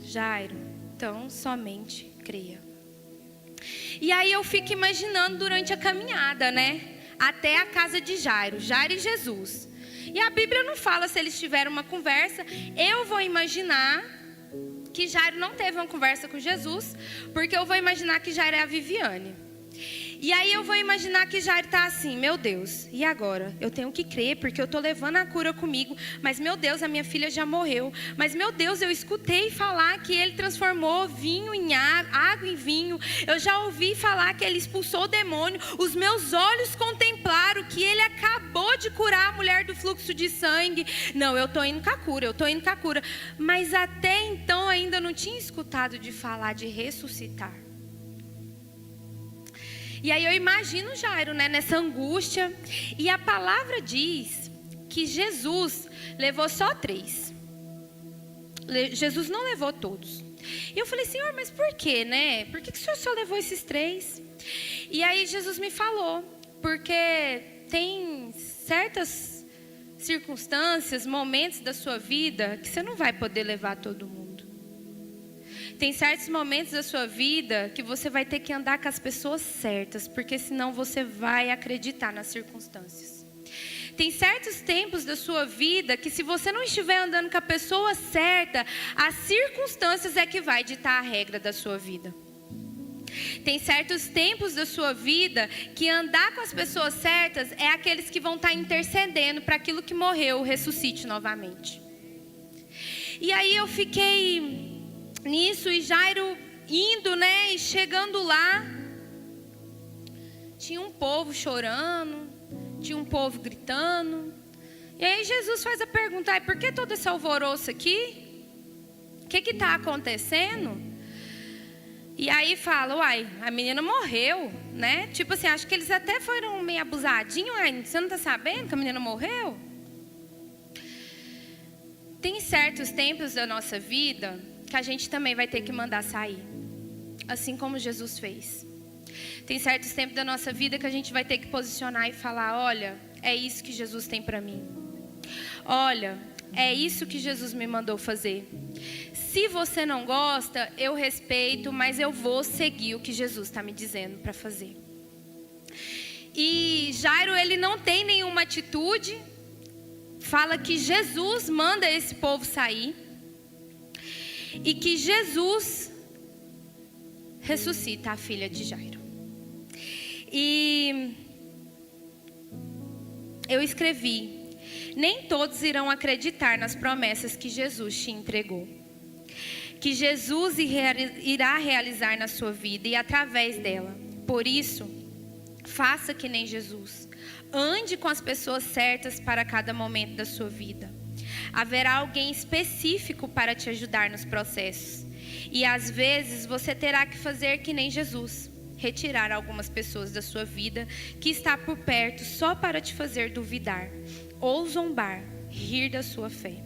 Jairo, então somente creia. E aí eu fico imaginando durante a caminhada, né, até a casa de Jairo, Jairo e Jesus. E a Bíblia não fala se eles tiveram uma conversa. Eu vou imaginar que Jairo não teve uma conversa com Jesus, porque eu vou imaginar que Jairo é a Viviane. E aí eu vou imaginar que Jairo está assim, meu Deus, e agora? Eu tenho que crer, porque eu estou levando a cura comigo, mas meu Deus, a minha filha já morreu. Mas meu Deus, eu escutei falar que ele transformou vinho em água em vinho. Eu já ouvi falar que ele expulsou o demônio. Os meus olhos contemplaram que ele acabou de curar a mulher do fluxo de sangue. Não, eu estou indo com a cura, eu estou indo com a cura. Mas até então ainda não tinha escutado de falar de ressuscitar. E aí eu imagino Jairo, né, nessa angústia. E a palavra diz que Jesus levou só 3. Jesus não levou todos. E eu falei, Senhor, mas por quê, né? Por que o Senhor só levou esses 3? E aí Jesus me falou, porque tem certas circunstâncias, momentos da sua vida que você não vai poder levar todo mundo. Tem certos momentos da sua vida que você vai ter que andar com as pessoas certas, porque senão você vai acreditar nas circunstâncias. Tem certos tempos da sua vida que se você não estiver andando com a pessoa certa, as circunstâncias é que vai ditar a regra da sua vida. Tem certos tempos da sua vida que andar com as pessoas certas é aqueles que vão estar intercedendo para aquilo que morreu ressuscite novamente. E aí eu fiquei nisso e Jairo indo, né, e chegando lá, tinha um povo chorando, tinha um povo gritando. E aí Jesus faz a pergunta, por que todo esse alvoroço aqui? O que está acontecendo? E aí fala, a menina morreu, né? Tipo assim, acho que eles até foram meio abusadinhos. Você não está sabendo que a menina morreu? Tem certos tempos da nossa vida que a gente também vai ter que mandar sair, assim como Jesus fez. Tem certos tempos da nossa vida que a gente vai ter que posicionar e falar, olha, é isso que Jesus tem para mim. Olha, é isso que Jesus me mandou fazer. Se você não gosta, eu respeito, mas eu vou seguir o que Jesus está me dizendo para fazer. E Jairo, ele não tem nenhuma atitude, fala que Jesus manda esse povo sair. E que Jesus ressuscita a filha de Jairo. E eu escrevi, nem todos irão acreditar nas promessas que Jesus te entregou. Que Jesus irá realizar na sua vida e através dela. Por isso, faça que nem Jesus. Ande com as pessoas certas para cada momento da sua vida. Haverá alguém específico para te ajudar nos processos. E às vezes você terá que fazer que nem Jesus. Retirar algumas pessoas da sua vida que está por perto só para te fazer duvidar. Ou zombar, rir da sua fé.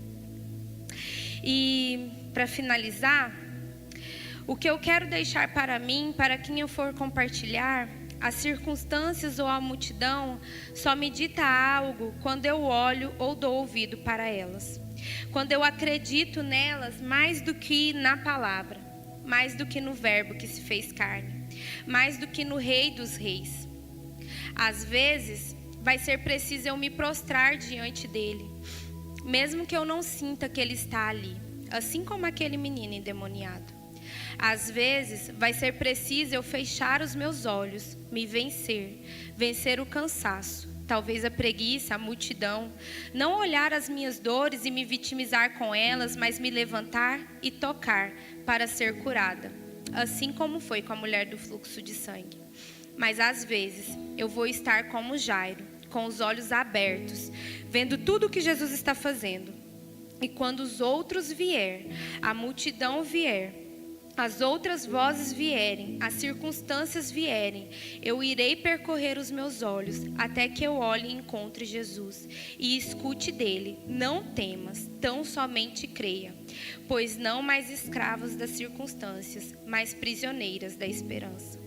E para finalizar, o que eu quero deixar para mim, para quem eu for compartilhar, as circunstâncias ou a multidão só me dita algo quando eu olho ou dou ouvido para elas. Quando eu acredito nelas mais do que na palavra, mais do que no verbo que se fez carne, mais do que no Rei dos Reis. Às vezes, vai ser preciso eu me prostrar diante dele, mesmo que eu não sinta que ele está ali, assim como aquele menino endemoniado. Às vezes, vai ser preciso eu fechar os meus olhos, me vencer o cansaço, talvez a preguiça, a multidão, não olhar as minhas dores e me vitimizar com elas, mas me levantar e tocar para ser curada, assim como foi com a mulher do fluxo de sangue. Mas às vezes, eu vou estar como Jairo, com os olhos abertos, vendo tudo o que Jesus está fazendo. E quando os outros vier, a multidão vier, as outras vozes vierem, as circunstâncias vierem, eu irei percorrer os meus olhos até que eu olhe e encontre Jesus e escute dele: não temas, tão somente creia, pois não mais escravos das circunstâncias, mas prisioneiras da esperança.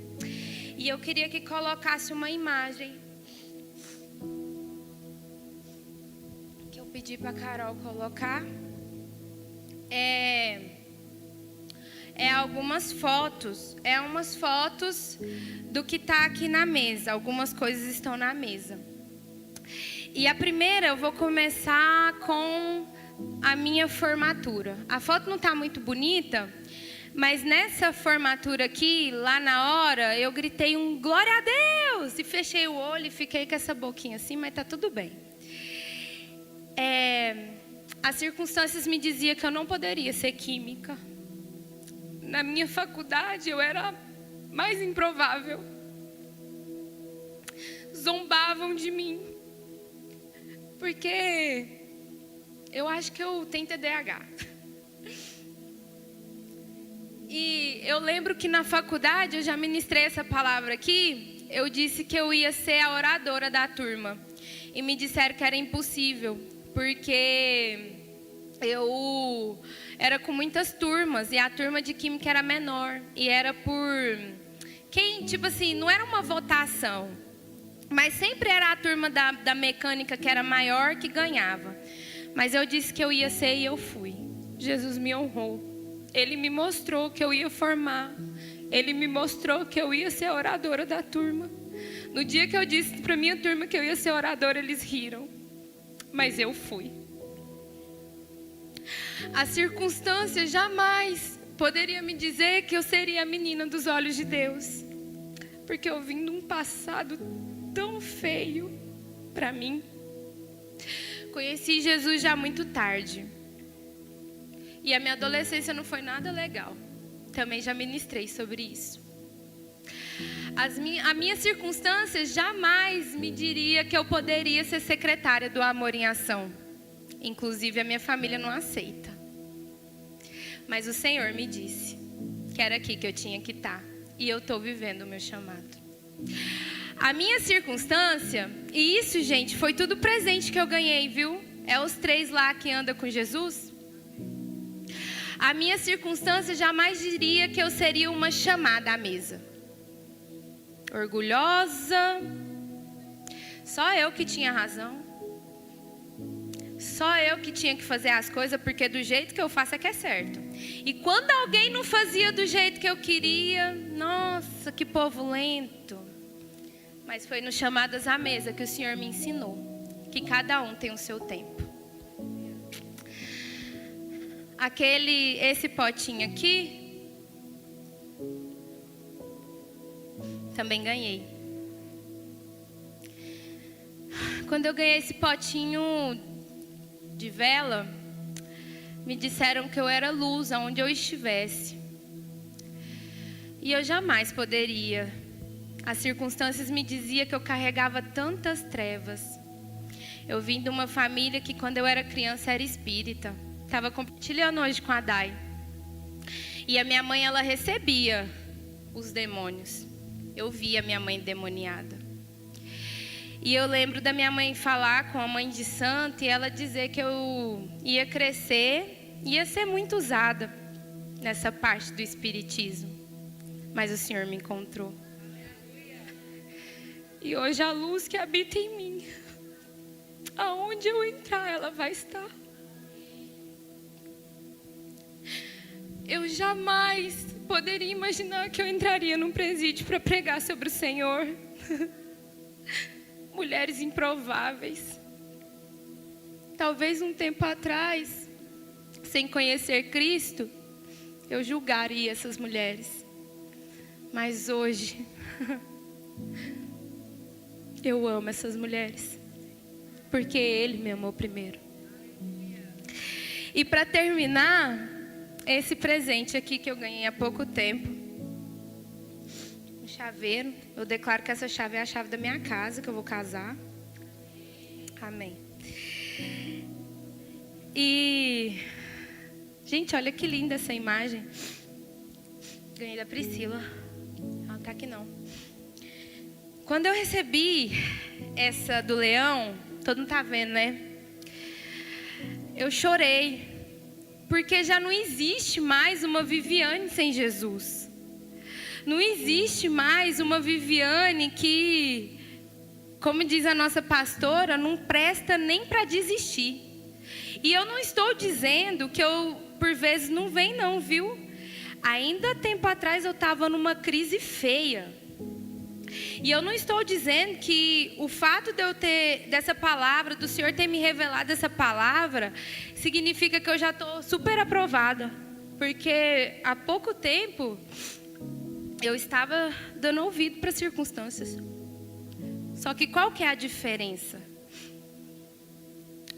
E eu queria que colocasse uma imagem que eu pedi para a Carol colocar. Algumas fotos, umas fotos do que está aqui na mesa. Algumas coisas estão na mesa. E a primeira eu vou começar com a minha formatura. A foto não está muito bonita, mas nessa formatura aqui, lá na hora, eu gritei um glória a Deus! E fechei o olho e fiquei com essa boquinha assim, mas está tudo bem. As circunstâncias me diziam que eu não poderia ser química. Na minha faculdade, eu era mais improvável. Zombavam de mim. Porque eu acho que eu tenho TDAH. E eu lembro que na faculdade, eu já ministrei essa palavra aqui, eu disse que eu ia ser a oradora da turma. E me disseram que era impossível, porque eu era com muitas turmas, e a turma de química era menor, e era por quem, tipo assim, não era uma votação, mas sempre era a turma da mecânica que era maior que ganhava. Mas eu disse que eu ia ser e eu fui. Jesus me honrou. Ele me mostrou que eu ia formar. Ele me mostrou que eu ia ser a oradora da turma. No dia que eu disse para minha turma que eu ia ser oradora, eles riram. Mas eu fui. A circunstância jamais poderia me dizer que eu seria a menina dos olhos de Deus. Porque eu vim de um passado tão feio para mim. Conheci Jesus já muito tarde. E a minha adolescência não foi nada legal. Também já ministrei sobre isso. A minha circunstância jamais me diria que eu poderia ser secretária do Amor em Ação. Inclusive a minha família não aceita. Mas o Senhor me disse que era aqui que eu tinha que estar. E eu estou vivendo o meu chamado. A minha circunstância, e isso, gente, foi tudo presente que eu ganhei, viu? É os 3 lá que andam com Jesus. A minha circunstância jamais diria que eu seria uma chamada à mesa. Orgulhosa. Só eu que tinha razão. Só eu que tinha que fazer as coisas, porque do jeito que eu faço é que é certo. E quando alguém não fazia do jeito que eu queria, nossa, que povo lento. Mas foi no Chamadas à Mesa que o Senhor me ensinou que cada um tem o seu tempo. Esse potinho aqui, também ganhei. Quando eu ganhei esse potinho de vela, me disseram que eu era luz aonde eu estivesse. E eu jamais poderia. As circunstâncias me diziam que eu carregava tantas trevas. Eu vim de uma família que quando eu era criança era espírita. Estava compartilhando hoje com a Dai. E a minha mãe, ela recebia os demônios. Eu via minha mãe demoniada. E eu lembro da minha mãe falar com a mãe de santo e ela dizer que eu ia crescer, ia ser muito usada nessa parte do espiritismo. Mas o Senhor me encontrou. E hoje a luz que habita em mim, aonde eu entrar, ela vai estar. Eu jamais poderia imaginar que eu entraria num presídio para pregar sobre o Senhor. Mulheres improváveis. Talvez um tempo atrás, sem conhecer Cristo, eu julgaria essas mulheres. Mas hoje, eu amo essas mulheres, porque Ele me amou primeiro. E para terminar, esse presente aqui que eu ganhei há pouco tempo, um chaveiro. Eu declaro que essa chave é a chave da minha casa, que eu vou casar. Amém. E, gente, olha que linda essa imagem. Ganhei da Priscila. Ela não tá aqui não. Quando eu recebi essa do leão, todo mundo tá vendo, né? Eu chorei. Porque já não existe mais uma Viviane sem Jesus. Não existe mais uma Viviane que, como diz a nossa pastora, não presta nem para desistir. E eu não estou dizendo que eu, por vezes, não venho não, viu? Ainda tempo atrás eu estava numa crise feia. E eu não estou dizendo que o fato de eu ter dessa palavra, do Senhor ter me revelado essa palavra, significa que eu já estou super aprovada. Porque há pouco tempo eu estava dando ouvido para as circunstâncias. Só que qual que é a diferença?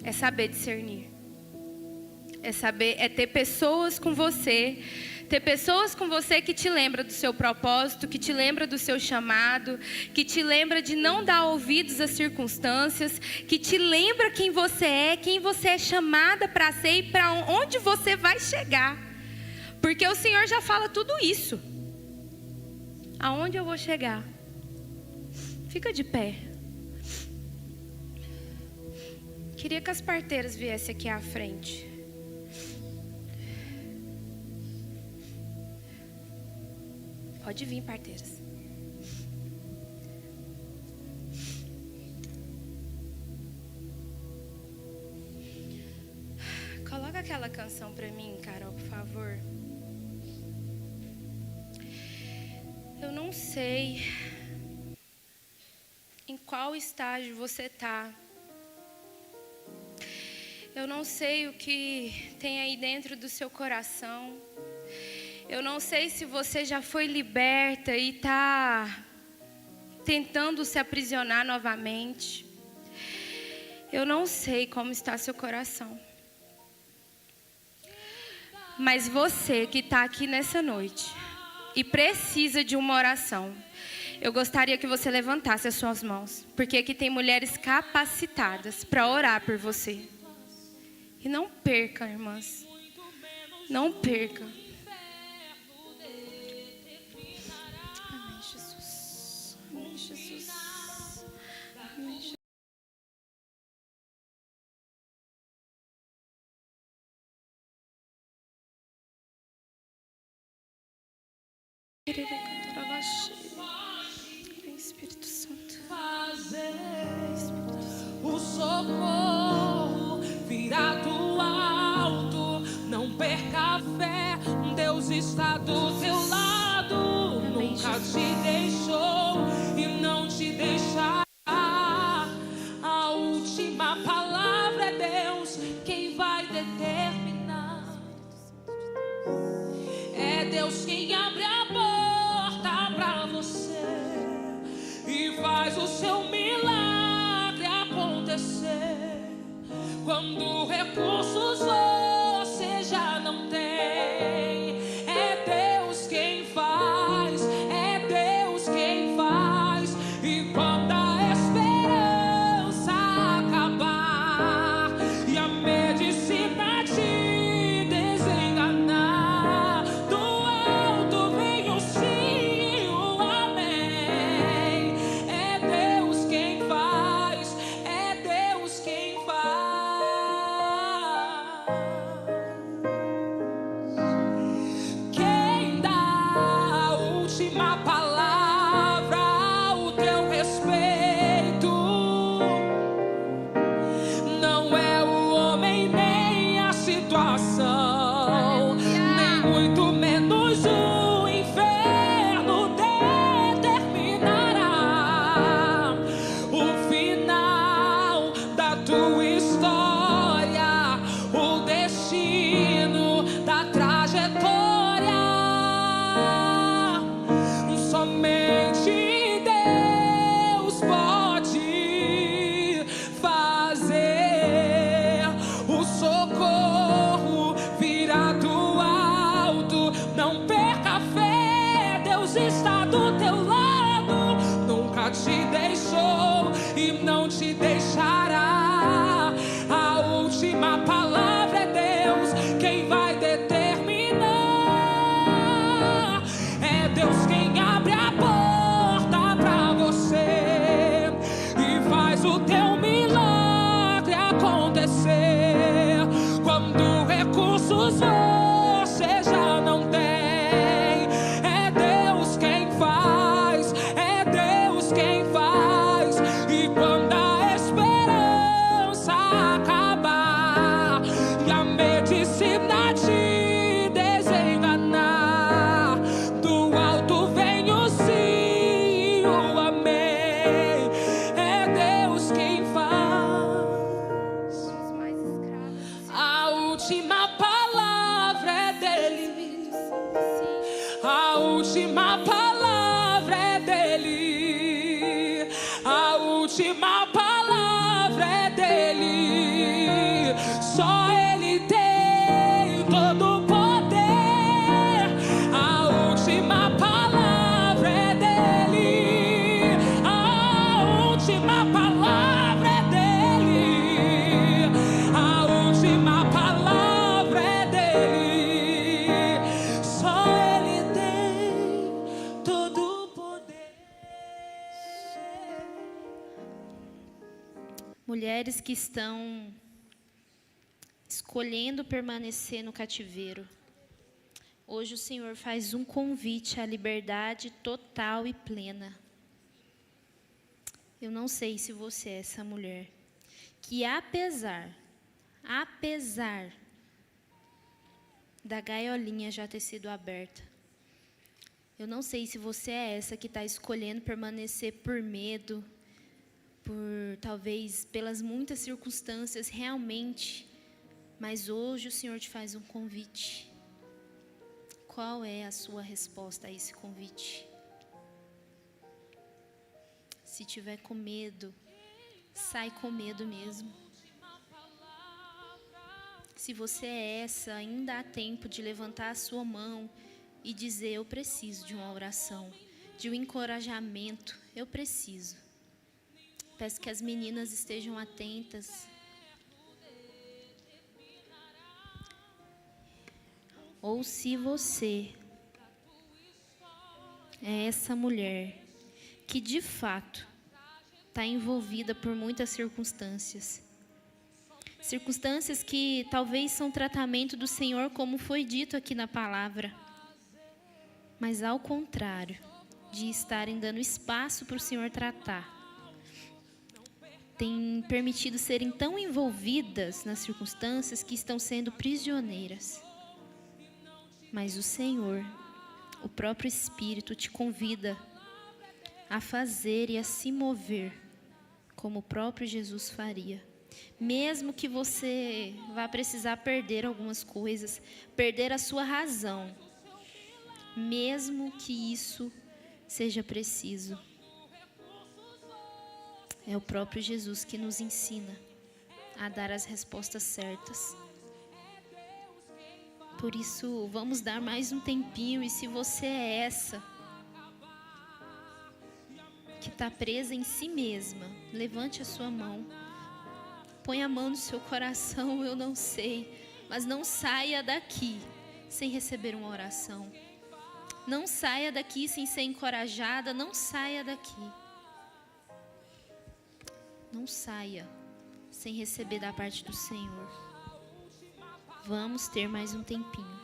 É saber discernir. É ter pessoas com você. Ter pessoas com você que te lembra do seu propósito, que te lembra do seu chamado, que te lembra de não dar ouvidos às circunstâncias, que te lembra quem você é chamada para ser e para onde você vai chegar. Porque o Senhor já fala tudo isso. Aonde eu vou chegar? Fica de pé. Queria que as parteiras viessem aqui à frente. Pode vir, parteiras. Coloca aquela canção pra mim, Carol, por favor. Eu não sei em qual estágio você tá. Eu não sei o que tem aí dentro do seu coração. Eu não sei se você já foi liberta e está tentando se aprisionar novamente. Eu não sei como está seu coração. Mas você que está aqui nessa noite e precisa de uma oração, eu gostaria que você levantasse as suas mãos, porque aqui tem mulheres capacitadas para orar por você. E não perca, irmãs. Não perca. Amém, Jesus. Amém, Jesus. Amém, Jesus. Vem, Espírito Santo. O socorro virá do alto. Não perca a fé, Deus está do teu lado. Amém, Nunca Jesus. te deixou e não te deixará. A última palavra é Deus quem vai determinar. É Deus quem abre a porta pra você e faz o seu milagre acontecer. Quando recursos você já não tem, é Deus quem faz, é Deus quem faz. E quando a esperança acabar e a medicina te desenganar, do alto vem o sim e o amém. É Deus quem faz, é Deus quem faz. Quem dá a última palavra ao teu respeito não é o homem nem a situação, nem muito menos o inferno determinará o final da tua história, o destino da trajetória. Somente Deus pode fazer o socorro virá do alto. Não perca a fé, Deus está do teu lado. Nunca te deixou e não te deixará. A última palavra é Deus quem vai determinar. É Deus quem abre a porta pra você e faz o teu milagre acontecer. Quando recursos você já não tem, é Deus quem faz, é Deus quem faz. E quando a esperança acabar e a medicina te desenganar, do alto vem o sim e o amém. É Deus quem faz. Somos mais escravos. A última palavra é dele. A última palavra é dele. A última palavra é dele. Só ele tem todo o poder. A última palavra é dele. A última palavra é dele. A última palavra é dele. Só ele tem todo o poder. Mulheres que estão escolhendo permanecer no cativeiro. Hoje o Senhor faz um convite à liberdade total e plena. Eu não sei se você é essa mulher que apesar da gaiolinha já ter sido aberta, eu não sei se você é essa que está escolhendo permanecer por medo, talvez pelas muitas circunstâncias realmente, mas hoje o Senhor te faz um convite. Qual é a sua resposta a esse convite? Se tiver com medo, sai com medo mesmo. Se você é essa, ainda há tempo de levantar a sua mão e dizer: eu preciso de uma oração, de um encorajamento, eu preciso. Peço que as meninas estejam atentas. Ou se você é essa mulher que de fato está envolvida por muitas circunstâncias. Circunstâncias que talvez são tratamento do Senhor, como foi dito aqui na palavra. Mas ao contrário de estarem dando espaço para o Senhor tratar, tem permitido serem tão envolvidas nas circunstâncias que estão sendo prisioneiras. Mas o Senhor, o próprio Espírito, te convida a fazer e a se mover como o próprio Jesus faria. Mesmo que você vá precisar perder algumas coisas, perder a sua razão, mesmo que isso seja preciso. É o próprio Jesus que nos ensina a dar as respostas certas. Por isso, vamos dar mais um tempinho. E se você é essa que está presa em si mesma, levante a sua mão. Põe a mão no seu coração, eu não sei. Mas não saia daqui sem receber uma oração. Não saia daqui sem ser encorajada. Não saia daqui. Não saia sem receber da parte do Senhor. Vamos ter mais um tempinho.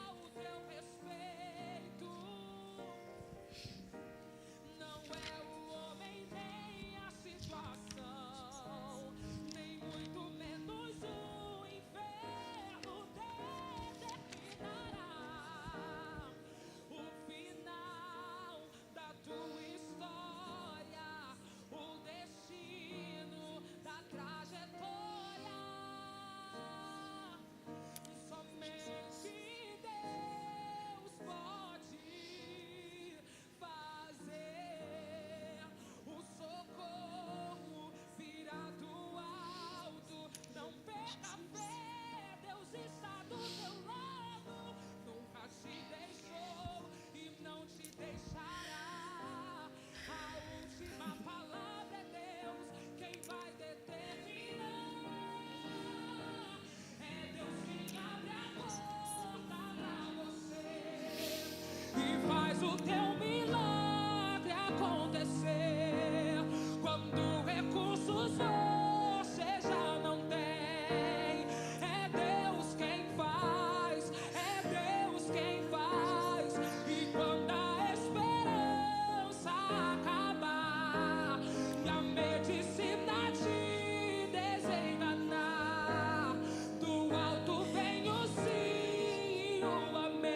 O teu milagre acontecer quando recursos você já não tem. É Deus quem faz, é Deus quem faz. E quando a esperança acabar e a medicina te desenganar, do alto vem o sim e o amém.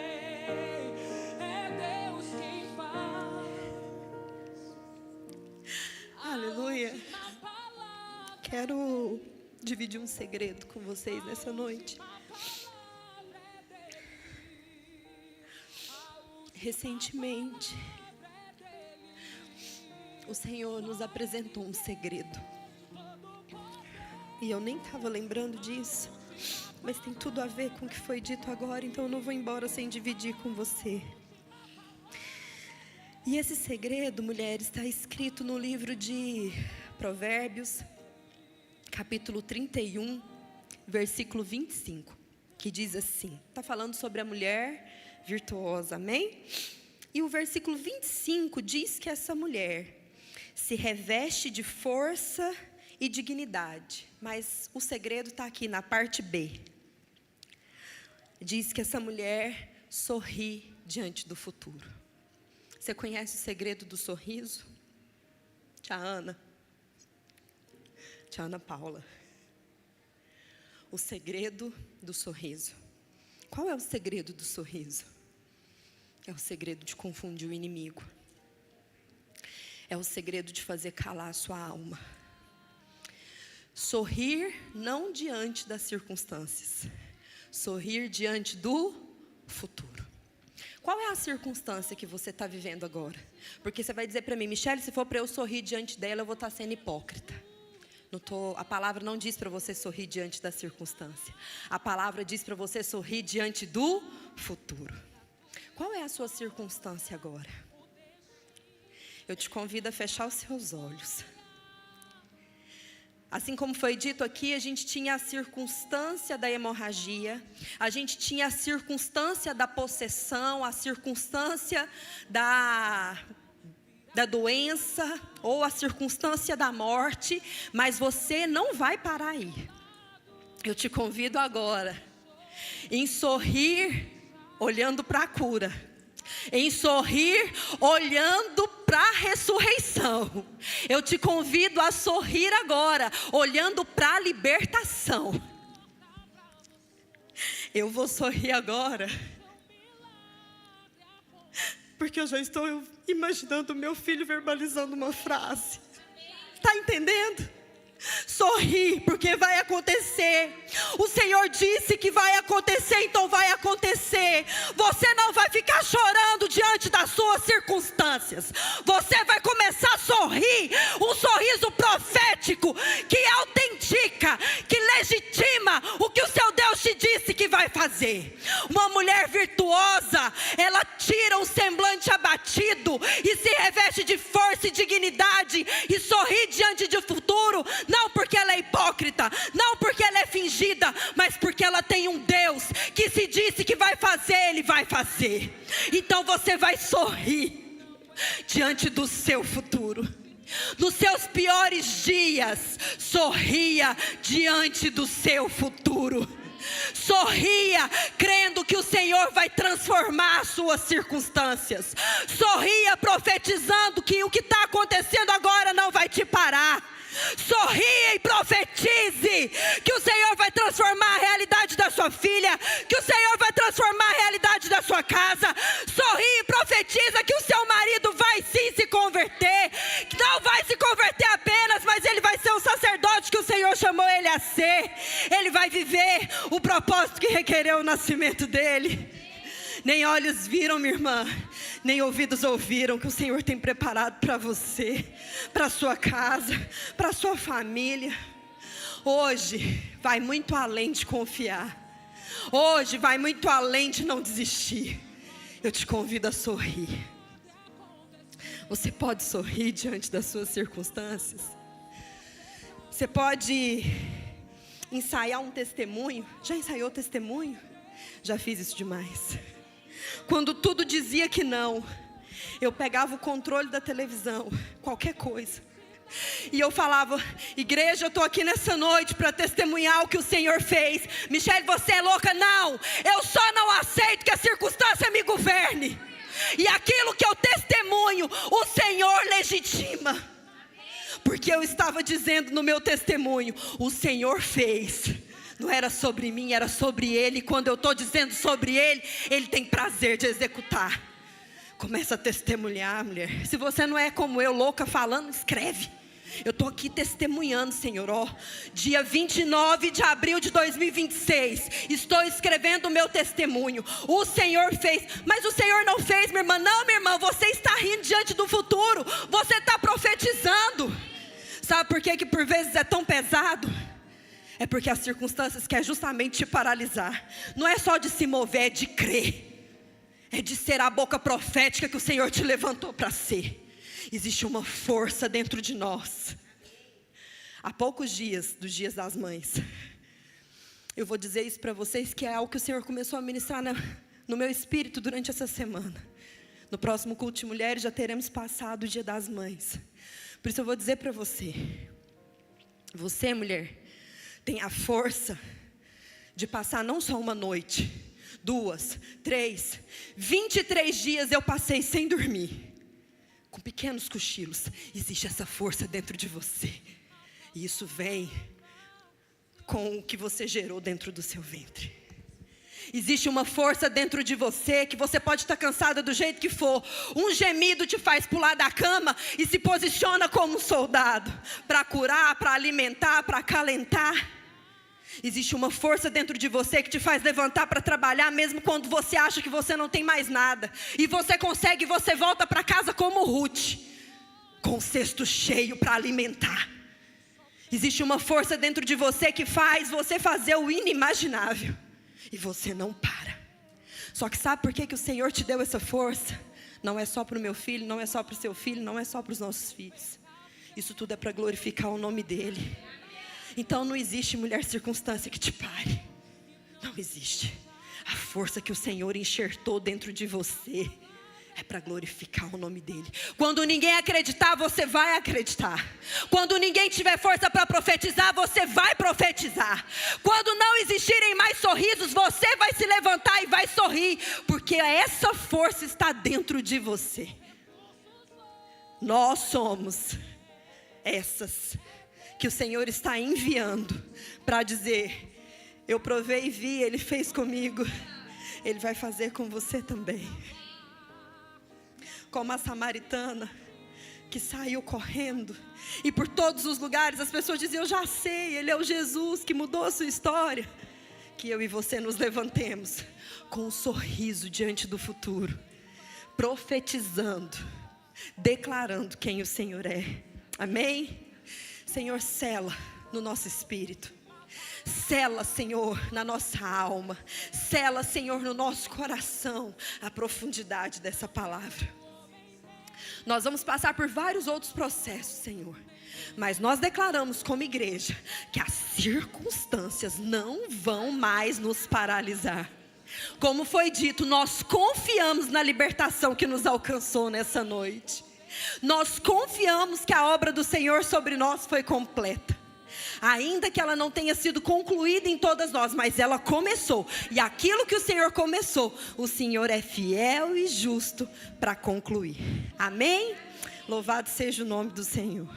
Aleluia. Quero dividir um segredo com vocês nessa noite. Recentemente, o Senhor nos apresentou um segredo. E eu nem estava lembrando disso, mas tem tudo a ver com o que foi dito agora, então eu não vou embora sem dividir com você. E esse segredo, mulheres, está escrito no livro de Provérbios, capítulo 31, versículo 25, que diz assim, está falando sobre a mulher virtuosa, amém? E o versículo 25 diz que essa mulher se reveste de força e dignidade, mas o segredo está aqui na parte B. Diz que essa mulher sorri diante do futuro. Você conhece o segredo do sorriso? Tia Ana Paula. O segredo do sorriso. Qual é o segredo do sorriso? É o segredo de confundir o inimigo. É o segredo de fazer calar a sua alma. Sorrir não diante das circunstâncias. Sorrir diante do futuro. Qual é a circunstância que você está vivendo agora? Porque você vai dizer para mim, Michele, se for para eu sorrir diante dela, eu vou estar sendo hipócrita. A palavra não diz para você sorrir diante da circunstância. A palavra diz para você sorrir diante do futuro. Qual é a sua circunstância agora? Eu te convido a fechar os seus olhos. Assim como foi dito aqui, a gente tinha a circunstância da hemorragia, a gente tinha a circunstância da possessão, a circunstância da doença ou a circunstância da morte, mas você não vai parar aí. Eu te convido agora em sorrir olhando para a cura, em sorrir olhando para a ressurreição. Eu te convido a sorrir agora olhando para a libertação. Eu vou sorrir agora porque eu já estou imaginando meu filho verbalizando uma frase. Está entendendo? Sorri, porque vai acontecer. O Senhor disse que vai acontecer, então vai acontecer. Você não vai ficar chorando diante das suas circunstâncias. Você vai começar a sorrir, um sorriso profético que autentica, que legitima o que o seu Deus te disse que vai fazer. Uma mulher virtuosa, ela tira o semblante abatido e se reveste de força e dignidade e sorri diante do futuro. Não porque ela é hipócrita, não porque ela é fingida, mas porque ela tem um Deus que se disse que vai fazer, Ele vai fazer. Então você vai sorrir diante do seu futuro. Nos seus piores dias, sorria diante do seu futuro. Sorria crendo que o Senhor vai transformar as suas circunstâncias. Sorria profetizando que o que está acontecendo agora não vai te parar. Sorria e profetize que o Senhor vai transformar a realidade da sua filha, que o Senhor vai transformar a realidade da sua casa. Sorria e profetiza que o seu marido vai sim se converter, que não vai se converter apenas, mas ele vai ser o sacerdote que o Senhor chamou ele a ser. Ele vai viver o propósito que requereu o nascimento dele. Nem olhos viram, minha irmã, nem ouvidos ouviram que o Senhor tem preparado para você, para sua casa, para sua família. Hoje vai muito além de confiar. Hoje vai muito além de não desistir. Eu te convido a sorrir. Você pode sorrir diante das suas circunstâncias. Você pode ensaiar um testemunho. Já ensaiou testemunho? Já fiz isso demais. Quando tudo dizia que não, eu pegava o controle da televisão, qualquer coisa, e eu falava, igreja, eu estou aqui nessa noite para testemunhar o que o Senhor fez. Michele, você é louca? Não, eu só não aceito que a circunstância me governe. E aquilo que eu testemunho, o Senhor legitima. Porque eu estava dizendo no meu testemunho, o Senhor fez. Não era sobre mim, era sobre Ele. Quando eu estou dizendo sobre Ele, Ele tem prazer de executar. Começa a testemunhar, mulher. Se você não é como eu, louca falando, escreve. Eu estou aqui testemunhando, Senhor. Dia 29 de abril de 2026. Estou escrevendo o meu testemunho. O Senhor fez. Mas o Senhor não fez, minha irmã. Não, minha irmã, você está rindo diante do futuro. Você está profetizando. Sabe por que por vezes é tão pesado? É porque as circunstâncias querem justamente te paralisar. Não é só de se mover, é de crer. É de ser a boca profética que o Senhor te levantou para ser. Existe uma força dentro de nós. Há poucos dias, dos dias das mães, eu vou dizer isso para vocês, que é algo que o Senhor começou a ministrar no meu espírito durante essa semana. No próximo culto de mulheres já teremos passado o dia das mães. Por isso eu vou dizer para você, mulher, tem a força de passar não só uma noite, 2, 3, 23 dias eu passei sem dormir, com pequenos cochilos. Existe essa força dentro de você. E isso vem com o que você gerou dentro do seu ventre. Existe uma força dentro de você que você pode estar cansada do jeito que for. Um gemido te faz pular da cama e se posiciona como um soldado para curar, para alimentar, para acalentar. Existe uma força dentro de você que te faz levantar para trabalhar mesmo quando você acha que você não tem mais nada. E você consegue, você volta para casa como Ruth, com o cesto cheio para alimentar. Existe uma força dentro de você que faz você fazer o inimaginável. E você não para. Só que sabe por que o Senhor te deu essa força? Não é só para o meu filho, não é só para o seu filho, não é só para os nossos filhos. Isso tudo é para glorificar o nome dEle. Então não existe, mulher, circunstância que te pare. Não existe. A força que o Senhor enxertou dentro de você é para glorificar o nome dEle. Quando ninguém acreditar, você vai acreditar. Quando ninguém tiver força para profetizar, você vai profetizar. Quando não existirem mais sorrisos, você vai se levantar e vai sorrir, porque essa força está dentro de você. Nós somos essas que o Senhor está enviando para dizer: eu provei e vi, Ele fez comigo, Ele vai fazer com você também. Como a samaritana que saiu correndo, e por todos os lugares as pessoas diziam: eu já sei, Ele é o Jesus que mudou a sua história. Que eu e você nos levantemos com um sorriso diante do futuro, profetizando, declarando quem o Senhor é. Amém? Senhor, sela no nosso espírito. Sela, Senhor, na nossa alma. Sela, Senhor, no nosso coração a profundidade dessa palavra. Nós vamos passar por vários outros processos, Senhor. Mas nós declaramos como igreja que as circunstâncias não vão mais nos paralisar. Como foi dito, nós confiamos na libertação que nos alcançou nessa noite. Nós confiamos que a obra do Senhor sobre nós foi completa. Ainda que ela não tenha sido concluída em todas nós, mas ela começou. E aquilo que o Senhor começou, o Senhor é fiel e justo para concluir. Amém? Louvado seja o nome do Senhor.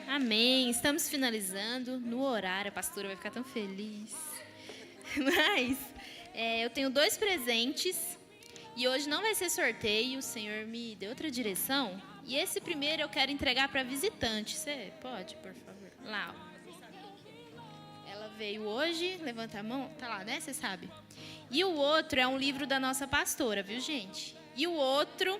Amém. Estamos finalizando no horário. A pastora vai ficar tão feliz. Mas eu tenho 2 presentes. E hoje não vai ser sorteio, o Senhor me deu outra direção. E esse primeiro eu quero entregar para visitante. Você pode, por favor? Lá, ó. Ela veio hoje, levanta a mão. Tá lá, né? Você sabe. E o outro é um livro da nossa pastora, viu, gente? E o outro,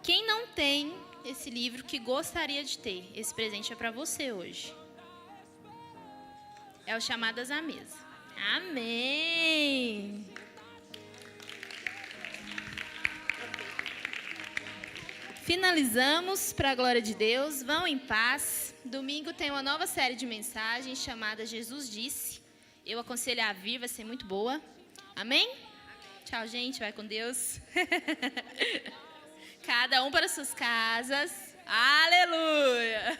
quem não tem esse livro que gostaria de ter, esse presente é para você hoje. É o Chamadas à Mesa. Amém! Finalizamos para a glória de Deus. Vão em paz. Domingo tem uma nova série de mensagens chamada Jesus Disse. Eu aconselho a vir, vai ser muito boa. Amém? Tchau, gente. Vai com Deus. Cada um para suas casas. Aleluia!